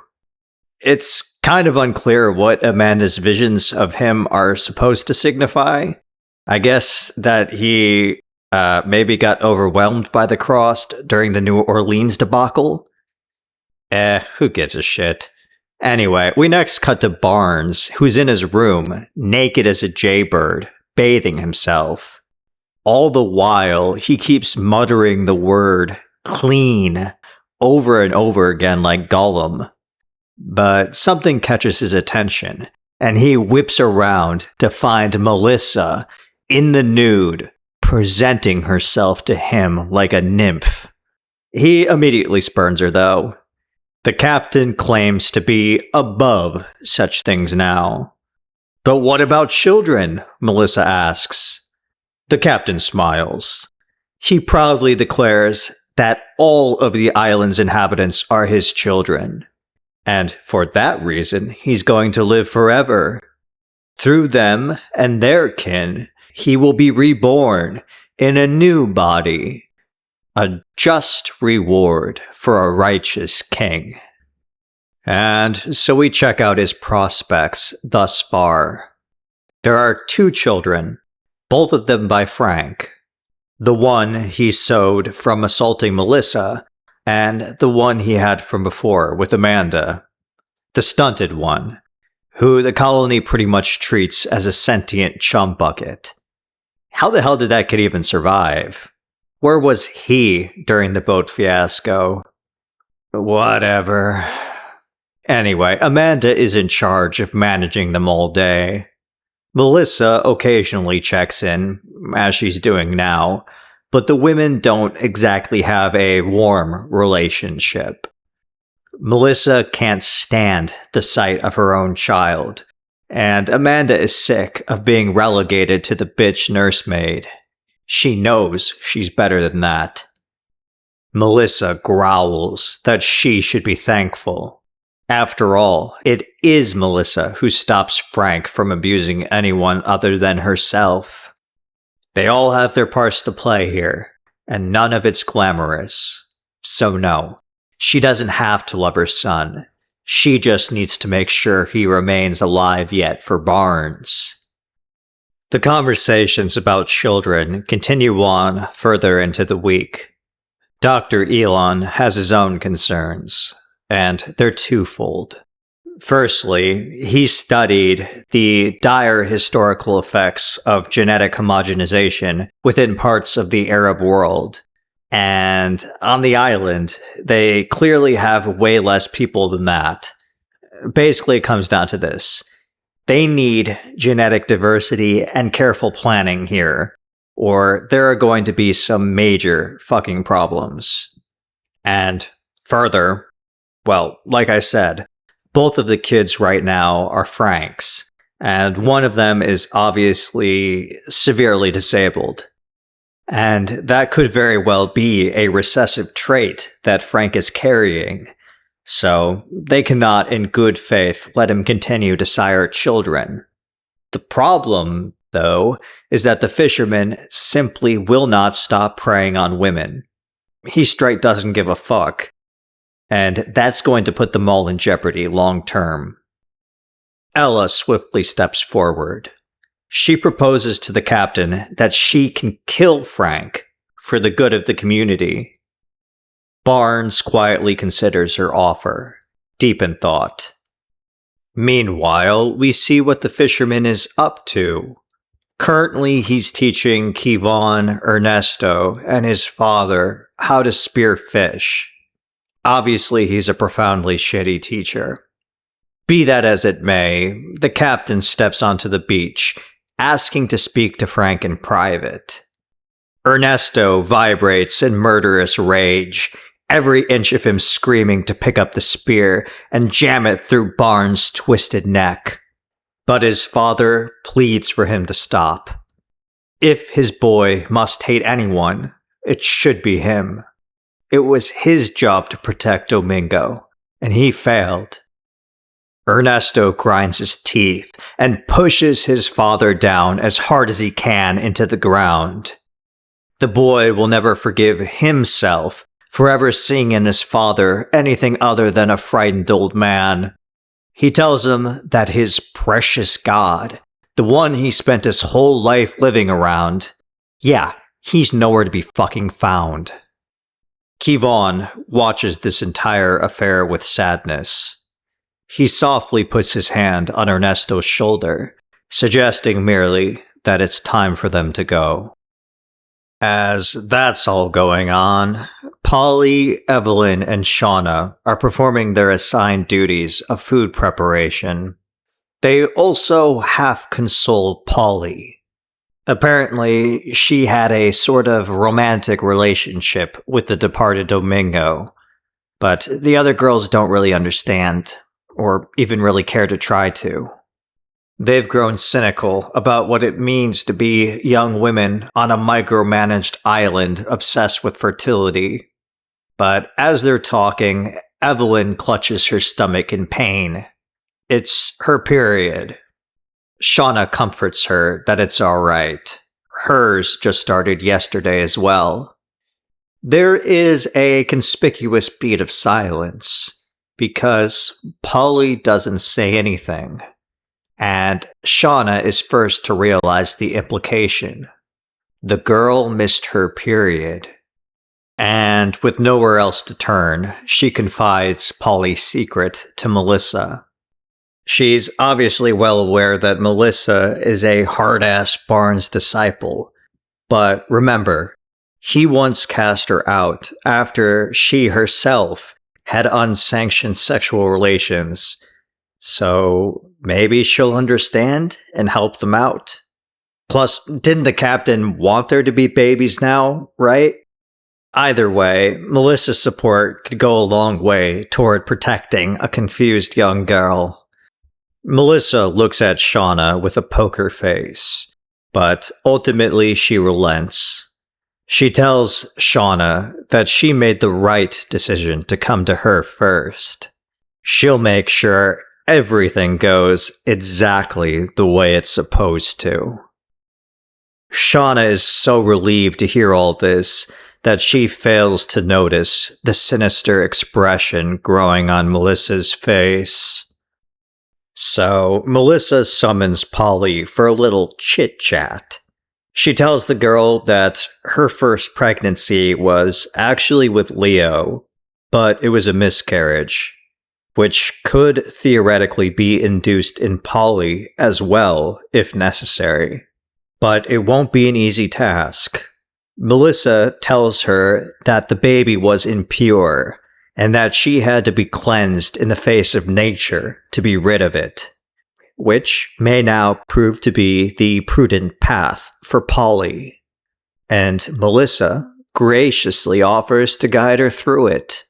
It's kind of unclear what Amanda's visions of him are supposed to signify. I guess that he maybe got overwhelmed by the cross during the New Orleans debacle. Who gives a shit? Anyway, we next cut to Barnes, who's in his room, naked as a jaybird, bathing himself. All the while, he keeps muttering the word clean over and over again like Gollum. But something catches his attention, and he whips around to find Melissa in the nude, presenting herself to him like a nymph. He immediately spurns her, though. The captain claims to be above such things now. But what about children? Melissa asks. The captain smiles. He proudly declares that all of the island's inhabitants are his children. And for that reason, he's going to live forever. Through them and their kin, he will be reborn in a new body, a just reward for a righteous king. And so we check out his prospects thus far. There are 2 children, both of them by Frank. The one he sowed from assaulting Melissa, and the one he had from before with Amanda. The stunted one, who the colony pretty much treats as a sentient chum bucket. How the hell did that kid even survive? Where was he during the boat fiasco? Whatever. Anyway, Amanda is in charge of managing them all day. Melissa occasionally checks in, as she's doing now, but the women don't exactly have a warm relationship. Melissa can't stand the sight of her own child, And Amanda is sick of being relegated to the bitch nursemaid. She knows she's better than that. Melissa growls that she should be thankful. After all, it is Melissa who stops Frank from abusing anyone other than herself. They all have their parts to play here, and none of it's glamorous. So no, she doesn't have to love her son. She just needs to make sure he remains alive yet for Barnes. The conversations about children continue on further into the week. Dr. Elon has his own concerns, and they're twofold. Firstly, he studied the dire historical effects of genetic homogenization within parts of the Arab world. And on the island, they clearly have way less people than that. Basically, it comes down to this. They need genetic diversity and careful planning here, or there are going to be some major fucking problems. And further, well, like I said, both of the kids right now are Franks, and one of them is obviously severely disabled. And that could very well be a recessive trait that Frank is carrying. So they cannot, in good faith, let him continue to sire children. The problem, though, is that the fisherman simply will not stop preying on women. He straight doesn't give a fuck. And that's going to put them all in jeopardy long term. Ella swiftly steps forward. She proposes to the captain that she can kill Frank for the good of the community. Barnes quietly considers her offer, deep in thought. Meanwhile, we see what the fisherman is up to. Currently, he's teaching Kevon, Ernesto, and his father how to spear fish. Obviously, he's a profoundly shitty teacher. Be that as it may, the captain steps onto the beach, asking to speak to Frank in private. Ernesto vibrates in murderous rage, every inch of him screaming to pick up the spear and jam it through Barnes' twisted neck. But his father pleads for him to stop. If his boy must hate anyone, it should be him. It was his job to protect Domingo, and he failed. Ernesto grinds his teeth and pushes his father down as hard as he can into the ground. The boy will never forgive himself for ever seeing in his father anything other than a frightened old man. He tells him that his precious God, the one he spent his whole life living around, yeah, he's nowhere to be fucking found. Kevon watches this entire affair with sadness. He softly puts his hand on Ernesto's shoulder, suggesting merely that it's time for them to go. As that's all going on, Polly, Evelyn, and Shauna are performing their assigned duties of food preparation. They also half console Polly. Apparently, she had a sort of romantic relationship with the departed Domingo, but the other girls don't really understand, or even really care to try to. They've grown cynical about what it means to be young women on a micromanaged island obsessed with fertility. But as they're talking, Evelyn clutches her stomach in pain. It's her period. Shauna comforts her that it's alright. Hers just started yesterday as well. There is a conspicuous beat of silence, because Polly doesn't say anything. And Shauna is first to realize the implication. The girl missed her period. And with nowhere else to turn, she confides Polly's secret to Melissa. She's obviously well aware that Melissa is a hard-ass Barnes disciple. But remember, he once cast her out after she herself had unsanctioned sexual relations. So maybe she'll understand and help them out. Plus, didn't the captain want there to be babies now, right? Either way, Melissa's support could go a long way toward protecting a confused young girl. Melissa looks at Shauna with a poker face, but ultimately she relents. She tells Shauna that she made the right decision to come to her first. She'll make sure everything goes exactly the way it's supposed to. Shauna is so relieved to hear all this that she fails to notice the sinister expression growing on Melissa's face. So, Melissa summons Polly for a little chit-chat. She tells the girl that her first pregnancy was actually with Leo, but it was a miscarriage, which could theoretically be induced in Polly as well, if necessary. But it won't be an easy task. Melissa tells her that the baby was impure, and that she had to be cleansed in the face of nature to be rid of it, which may now prove to be the prudent path for Polly. And Melissa graciously offers to guide her through it.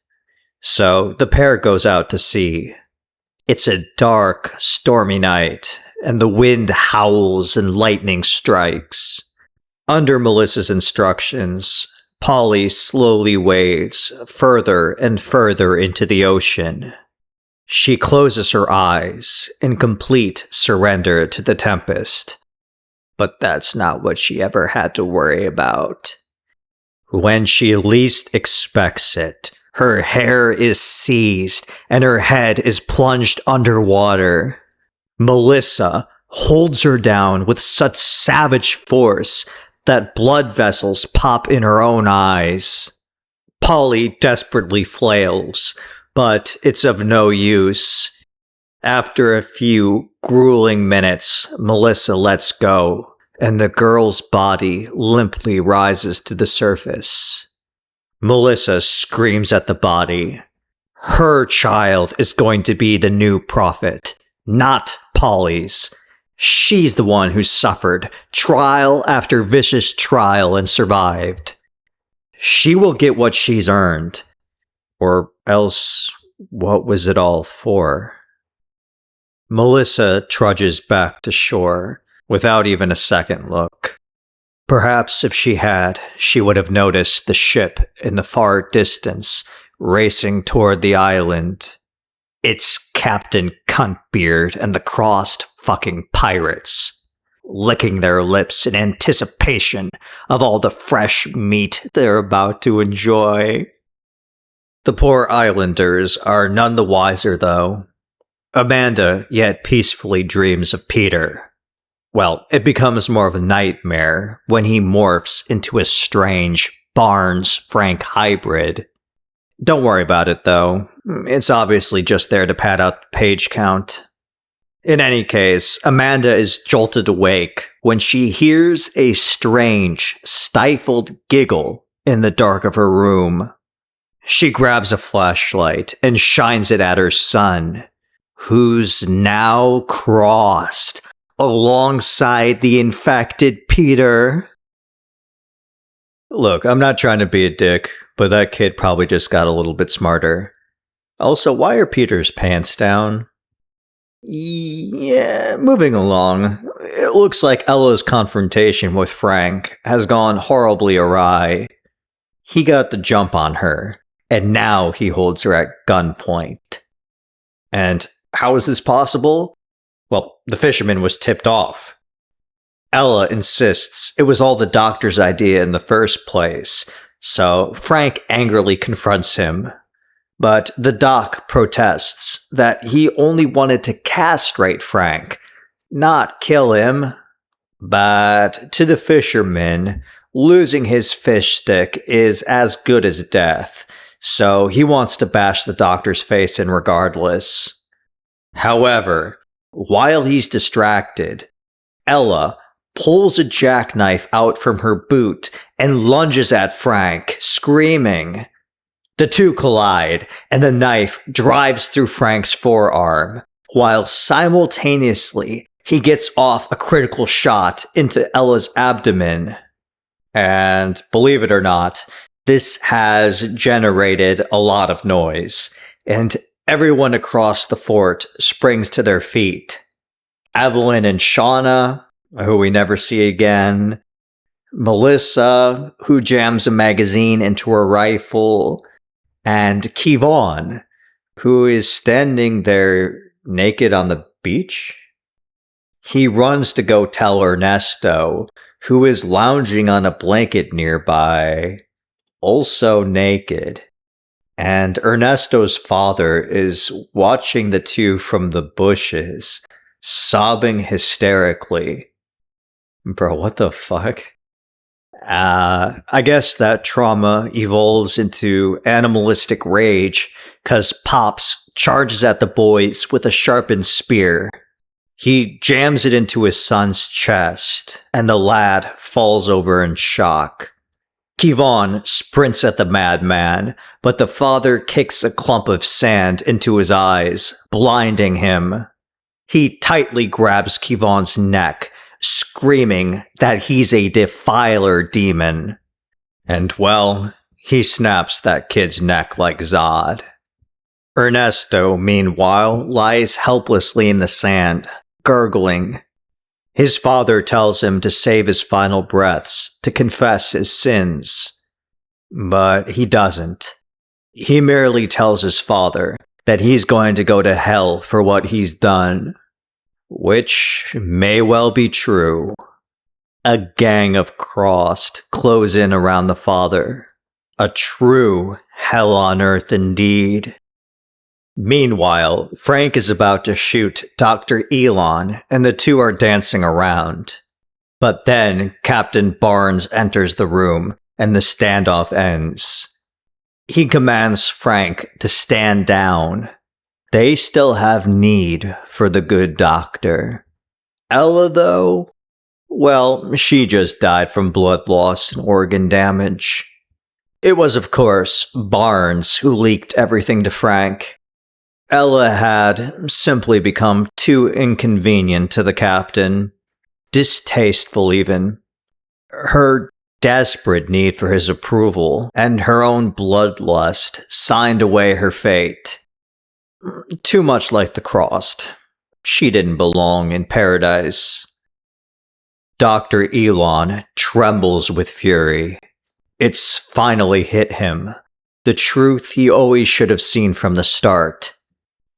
So the pair goes out to sea. It's a dark, stormy night, and the wind howls and lightning strikes. Under Melissa's instructions, Polly slowly wades further and further into the ocean. She closes her eyes in complete surrender to the tempest. But that's not what she ever had to worry about. When she least expects it, her hair is seized and her head is plunged underwater. Melissa holds her down with such savage force that blood vessels pop in her own eyes. Polly desperately flails, but it's of no use. After a few grueling minutes, Melissa lets go, and the girl's body limply rises to the surface. Melissa screams at the body. Her child is going to be the new prophet, not Polly's. She's the one who suffered trial after vicious trial and survived. She will get what she's earned. Or else, what was it all for? Melissa trudges back to shore without even a second look. Perhaps if she had, she would have noticed the ship in the far distance racing toward the island. It's Captain Cuntbeard and the crossed fucking pirates, licking their lips in anticipation of all the fresh meat they're about to enjoy. The poor islanders are none the wiser, though. Amanda yet peacefully dreams of Peter. Well, it becomes more of a nightmare when he morphs into a strange Barnes-Frank hybrid. Don't worry about it, though. It's obviously just there to pad out the page count. In any case, Amanda is jolted awake when she hears a strange, stifled giggle in the dark of her room. She grabs a flashlight and shines it at her son, who's now crossed alongside the infected Peter. Look, I'm not trying to be a dick, but that kid probably just got a little bit smarter. Also, why are Peter's pants down? Yeah, moving along. It looks like Ella's confrontation with Frank has gone horribly awry. He got the jump on her, and now he holds her at gunpoint. And how is this possible? Well, the fisherman was tipped off. Ella insists it was all the doctor's idea in the first place, so Frank angrily confronts him. But the doc protests that he only wanted to castrate Frank, not kill him. But to the fisherman, losing his fish stick is as good as death, so he wants to bash the doctor's face in regardless. However, while he's distracted, Ella pulls a jackknife out from her boot and lunges at Frank, screaming. The two collide, and the knife drives through Frank's forearm, while simultaneously he gets off a critical shot into Ella's abdomen. And believe it or not, this has generated a lot of noise, and Everyone across the fort springs to their feet. Evelyn and Shauna, who we never see again. Melissa, who jams a magazine into her rifle. And Kevon, who is standing there naked on the beach. He runs to go tell Ernesto, who is lounging on a blanket nearby, also naked. And Ernesto's father is watching the two from the bushes, sobbing hysterically. Bro, what the fuck? I guess that trauma evolves into animalistic rage, cause Pops charges at the boys with a sharpened spear. He jams it into his son's chest, and the lad falls over in shock. Kevon sprints at the madman, but the father kicks a clump of sand into his eyes, blinding him. He tightly grabs Kevon's neck, screaming that he's a defiler demon. And well, he snaps that kid's neck like Zod. Ernesto, meanwhile, lies helplessly in the sand, gurgling. His father tells him to save his final breaths, to confess his sins. But he doesn't. He merely tells his father that he's going to go to hell for what he's done. Which may well be true. A gang of Crossed close in around the father. A true hell on earth indeed. Meanwhile, Frank is about to shoot Dr. Elon, and the two are dancing around. But then Captain Barnes enters the room, and the standoff ends. He commands Frank to stand down. They still have need for the good doctor. Ella, though? Well, she just died from blood loss and organ damage. It was, of course, Barnes who leaked everything to Frank. Ella had simply become too inconvenient to the captain. Distasteful, even. Her desperate need for his approval and her own bloodlust signed away her fate. Too much like the Crossed. She didn't belong in paradise. Dr. Elon trembles with fury. It's finally hit him. The truth he always should have seen from the start.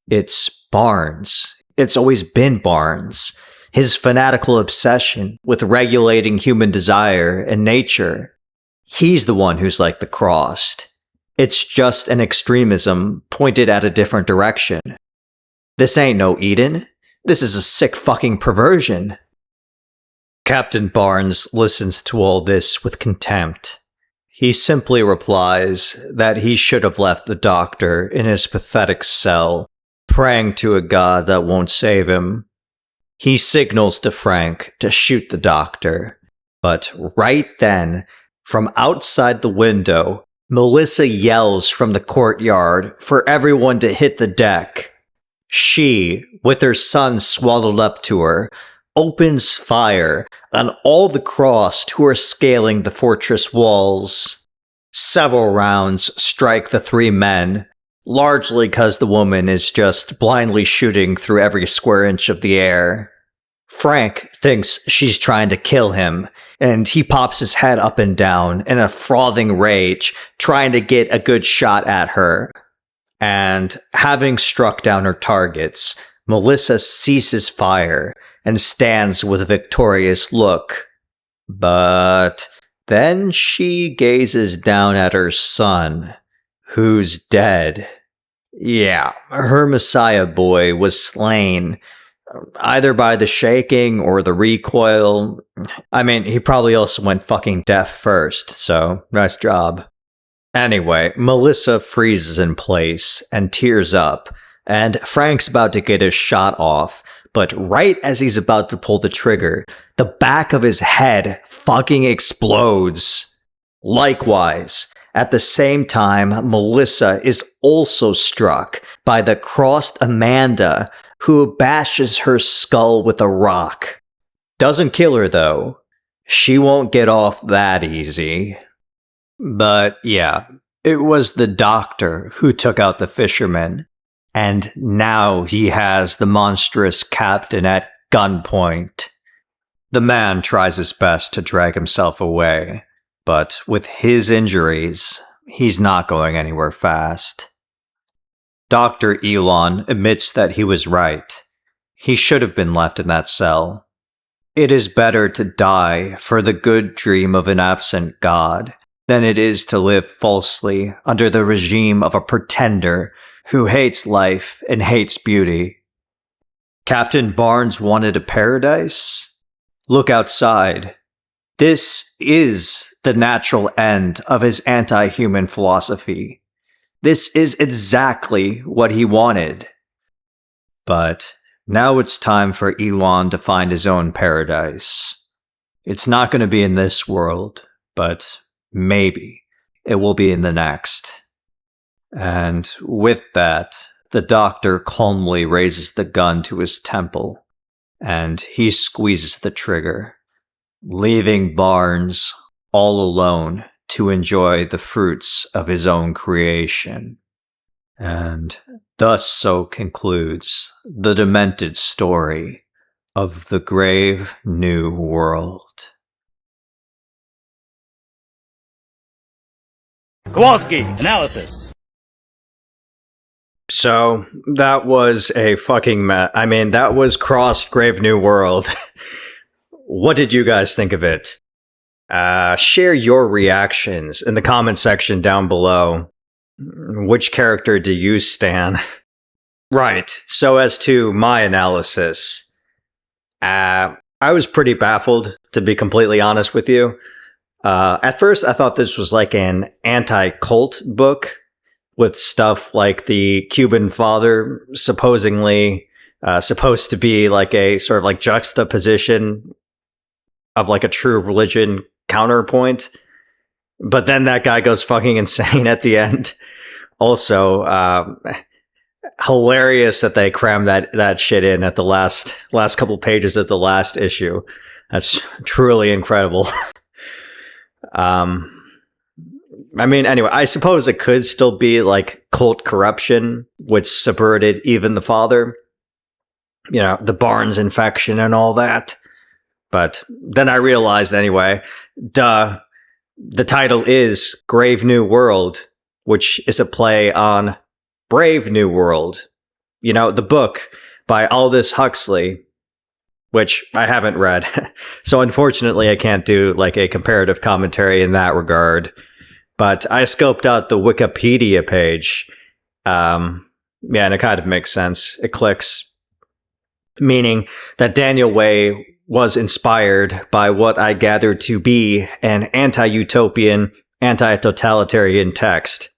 It's Barnes. It's always been Barnes. His fanatical obsession with regulating human desire and nature. He's the one who's like the Crossed. It's just an extremism pointed at a different direction. This ain't no Eden. This is a sick fucking perversion. Captain Barnes listens to all this with contempt. He simply replies that he should have left the doctor in his pathetic cell, praying to a god that won't save him. He signals to Frank to shoot the doctor, but right then, from outside the window, Melissa yells from the courtyard for everyone to hit the deck. She, with her son swaddled up to her, opens fire on all the Crossed who are scaling the fortress walls. Several rounds strike the three men, largely because the woman is just blindly shooting through every square inch of the air. Frank thinks she's trying to kill him, and he pops his head up and down in a frothing rage, trying to get a good shot at her. And having struck down her targets, Melissa ceases fire and stands with a victorious look. But then she gazes down at her son, who's dead. Yeah, her Messiah boy was slain, either by the shaking or the recoil. I mean, he probably also went fucking deaf first, so nice job. Anyway, Melissa freezes in place and tears up, and Frank's about to get his shot off, but right as he's about to pull the trigger, the back of his head fucking explodes. Likewise, at the same time, Melissa is also struck by the Crossed Amanda, who bashes her skull with a rock. Doesn't kill her, though. She won't get off that easy. But yeah, it was the doctor who took out the fisherman. and now he has the monstrous captain at gunpoint. The man tries his best to drag himself away, but with his injuries, he's not going anywhere fast. Dr. Elon admits that he was right. He should have been left in that cell. It is better to die for the good dream of an absent God than it is to live falsely under the regime of a pretender who hates life and hates beauty. Captain Barnes wanted a paradise? Look outside. This is the natural end of his anti-human philosophy. This is exactly what he wanted. But now it's time for Elon to find his own paradise. It's not going to be in this world, but maybe it will be in the next. And with that, the doctor calmly raises the gun to his temple, and he squeezes the trigger, leaving Barnes all alone to enjoy the fruits of his own creation. And thus so concludes the demented story of the Grave New World. Kowalski, analysis. So, that was a fucking that was Crossed Grave New World. What did you guys think of it? Share your reactions in the comment section down below. Which character do you stan? Right, so as to my analysis, I was pretty baffled, to be completely honest with you. At first, I thought this was like an anti-cult book, with stuff like the Cuban Father supposedly supposed to be like a sort of like juxtaposition of like a true religion counterpoint. But then that guy goes fucking insane at the end. Also, hilarious that they crammed that shit in at the last couple pages of the last issue. That's truly incredible. Anyway, I suppose it could still be like cult corruption, which subverted even the Father. You know, the Barnes infection and all that. But then I realized anyway, the title is Grave New World, which is a play on Brave New World. You know, the book by Aldous Huxley, which I haven't read. So unfortunately, I can't do like a comparative commentary in that regard. But I scoped out the Wikipedia page. And it kind of makes sense. It clicks. Meaning that Daniel Way was inspired by what I gathered to be an anti-utopian, anti-totalitarian text,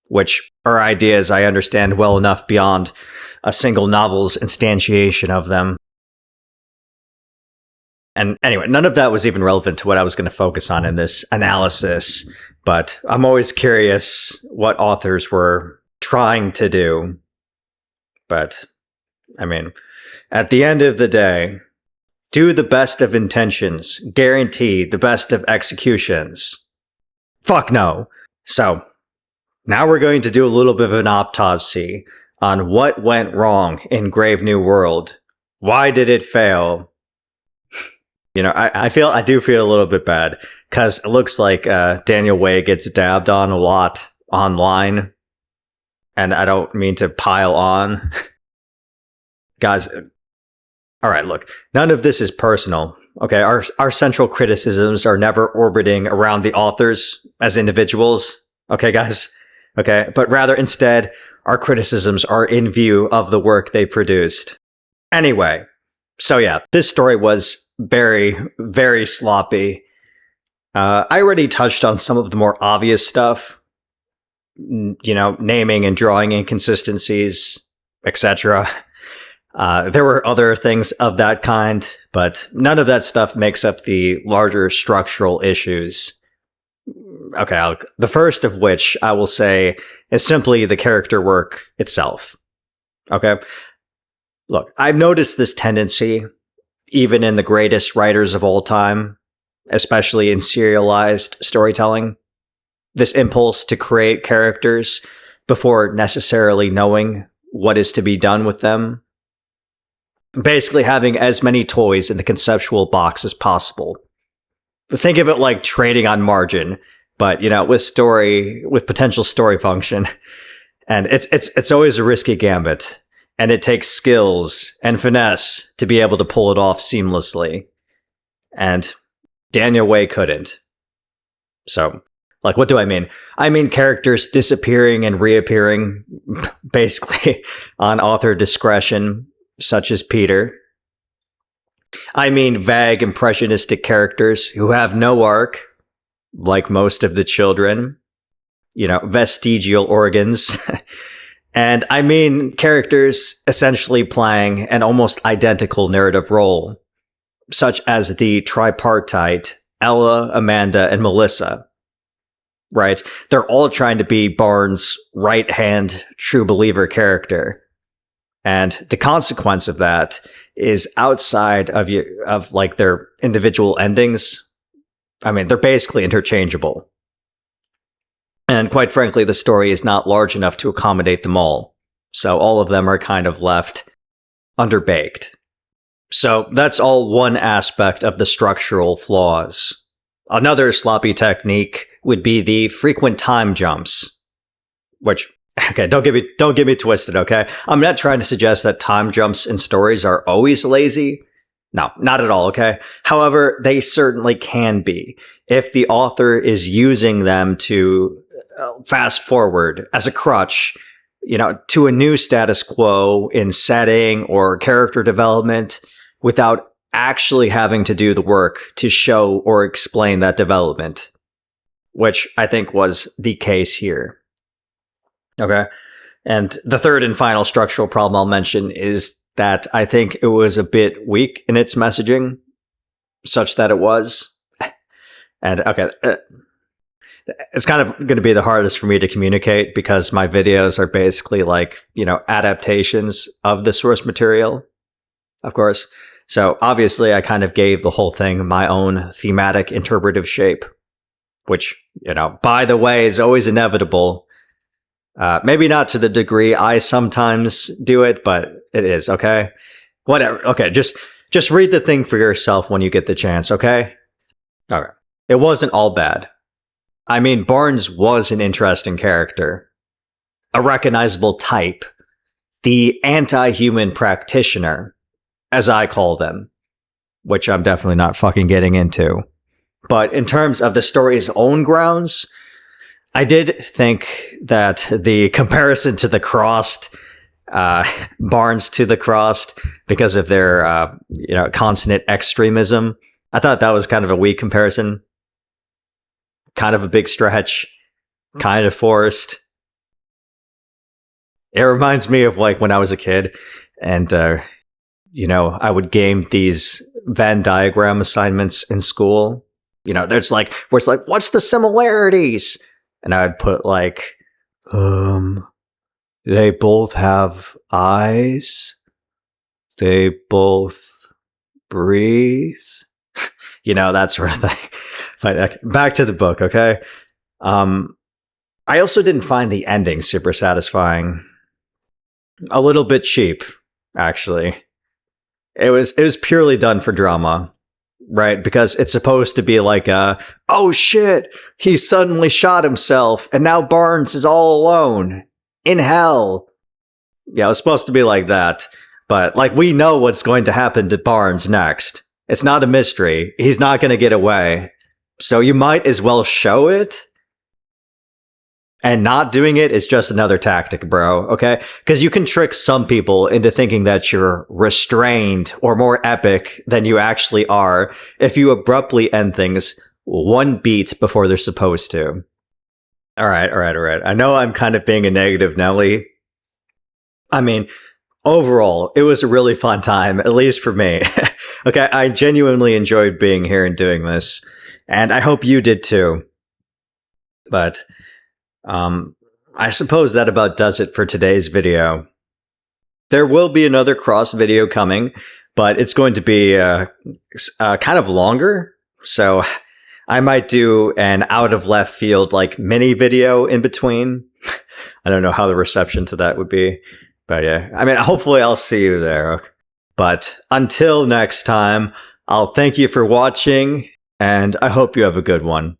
which are ideas I understand well enough beyond a single novel's instantiation of them. And anyway, none of that was even relevant to what I was going to focus on in this analysis, but I'm always curious what authors were trying to do. But, at the end of the day, do the best of intentions, guarantee the best of executions. Fuck no. So, now we're going to do a little bit of an autopsy on what went wrong in Grave New World. Why did it fail? I do feel a little bit bad, because it looks like Daniel Way gets dabbed on a lot online, and I don't mean to pile on. Guys, alright, look, none of this is personal, okay? Our central criticisms are never orbiting around the authors as individuals, okay, guys? Okay, but rather instead, our criticisms are in view of the work they produced. Anyway, so yeah, this story was very, very sloppy. I already touched on some of the more obvious stuff, naming and drawing inconsistencies, etc. There were other things of that kind, but none of that stuff makes up the larger structural issues. Okay, the first of which I will say is simply the character work itself. Okay? Look, I've noticed this tendency even in the greatest writers of all time, especially in serialized storytelling. This impulse to create characters before necessarily knowing what is to be done with them. Basically having as many toys in the conceptual box as possible. Think of it like trading on margin, but with potential story function. And it's always a risky gambit, and it takes skills and finesse to be able to pull it off seamlessly. And Daniel Way couldn't. So, what do I mean? I mean characters disappearing and reappearing, basically, on author discretion, such as Peter. I mean vague, impressionistic characters who have no arc, like most of the children. Vestigial organs. And I mean characters essentially playing an almost identical narrative role, such as the tripartite Ella, Amanda, and Melissa. Right? They're all trying to be Barnes' right-hand true believer character. And the consequence of that is outside of their individual endings. I mean, they're basically interchangeable. And quite frankly, the story is not large enough to accommodate them all. So all of them are kind of left underbaked. So that's all one aspect of the structural flaws. Another sloppy technique would be the frequent time jumps, which, okay, don't get me twisted, okay? I'm not trying to suggest that time jumps in stories are always lazy. No, not at all, okay? However, they certainly can be if the author is using them to fast forward as a crutch, to a new status quo in setting or character development without actually having to do the work to show or explain that development, which I think was the case here. Okay. And the third and final structural problem I'll mention is that I think it was a bit weak in its messaging, such that it was. And okay, it's kind of going to be the hardest for me to communicate because my videos are basically adaptations of the source material, of course. So obviously I kind of gave the whole thing my own thematic interpretive shape, which, by the way, is always inevitable. Maybe not to the degree I sometimes do it, but it is, okay? Whatever. Okay, just read the thing for yourself when you get the chance, okay? All right. It wasn't all bad. I mean, Barnes was an interesting character, a recognizable type, the anti-human practitioner, as I call them, which I'm definitely not fucking getting into. But in terms of the story's own grounds, I did think that the comparison to the Crossed, Barnes to the Crossed, because of their, consonant extremism, I thought that was kind of a weak comparison. Kind of a big stretch, kind of forced. It reminds me of when I was a kid and, I would game these Venn diagram assignments in school. There's where it's what's the similarities? And I would put they both have eyes. They both breathe. That sort of thing. But back to the book, okay? I also didn't find the ending super satisfying. A little bit cheap, actually. It was purely done for drama, right? Because it's supposed to be oh shit, he suddenly shot himself, and now Barnes is all alone in hell. Yeah, it was supposed to be like that. But we know what's going to happen to Barnes next. It's not a mystery. He's not going to get away. So you might as well show it. And not doing it is just another tactic, bro, okay? Because you can trick some people into thinking that you're restrained or more epic than you actually are if you abruptly end things one beat before they're supposed to. All right. I know I'm kind of being a negative Nelly. I mean, overall, it was a really fun time, at least for me. Okay, I genuinely enjoyed being here and doing this. And I hope you did too. But I suppose that about does it for today's video. There will be another cross video coming, but it's going to be kind of longer. So I might do an out of left field mini video in between. I don't know how the reception to that would be. But yeah, I mean, hopefully I'll see you there. But until next time, I'll thank you for watching, and I hope you have a good one.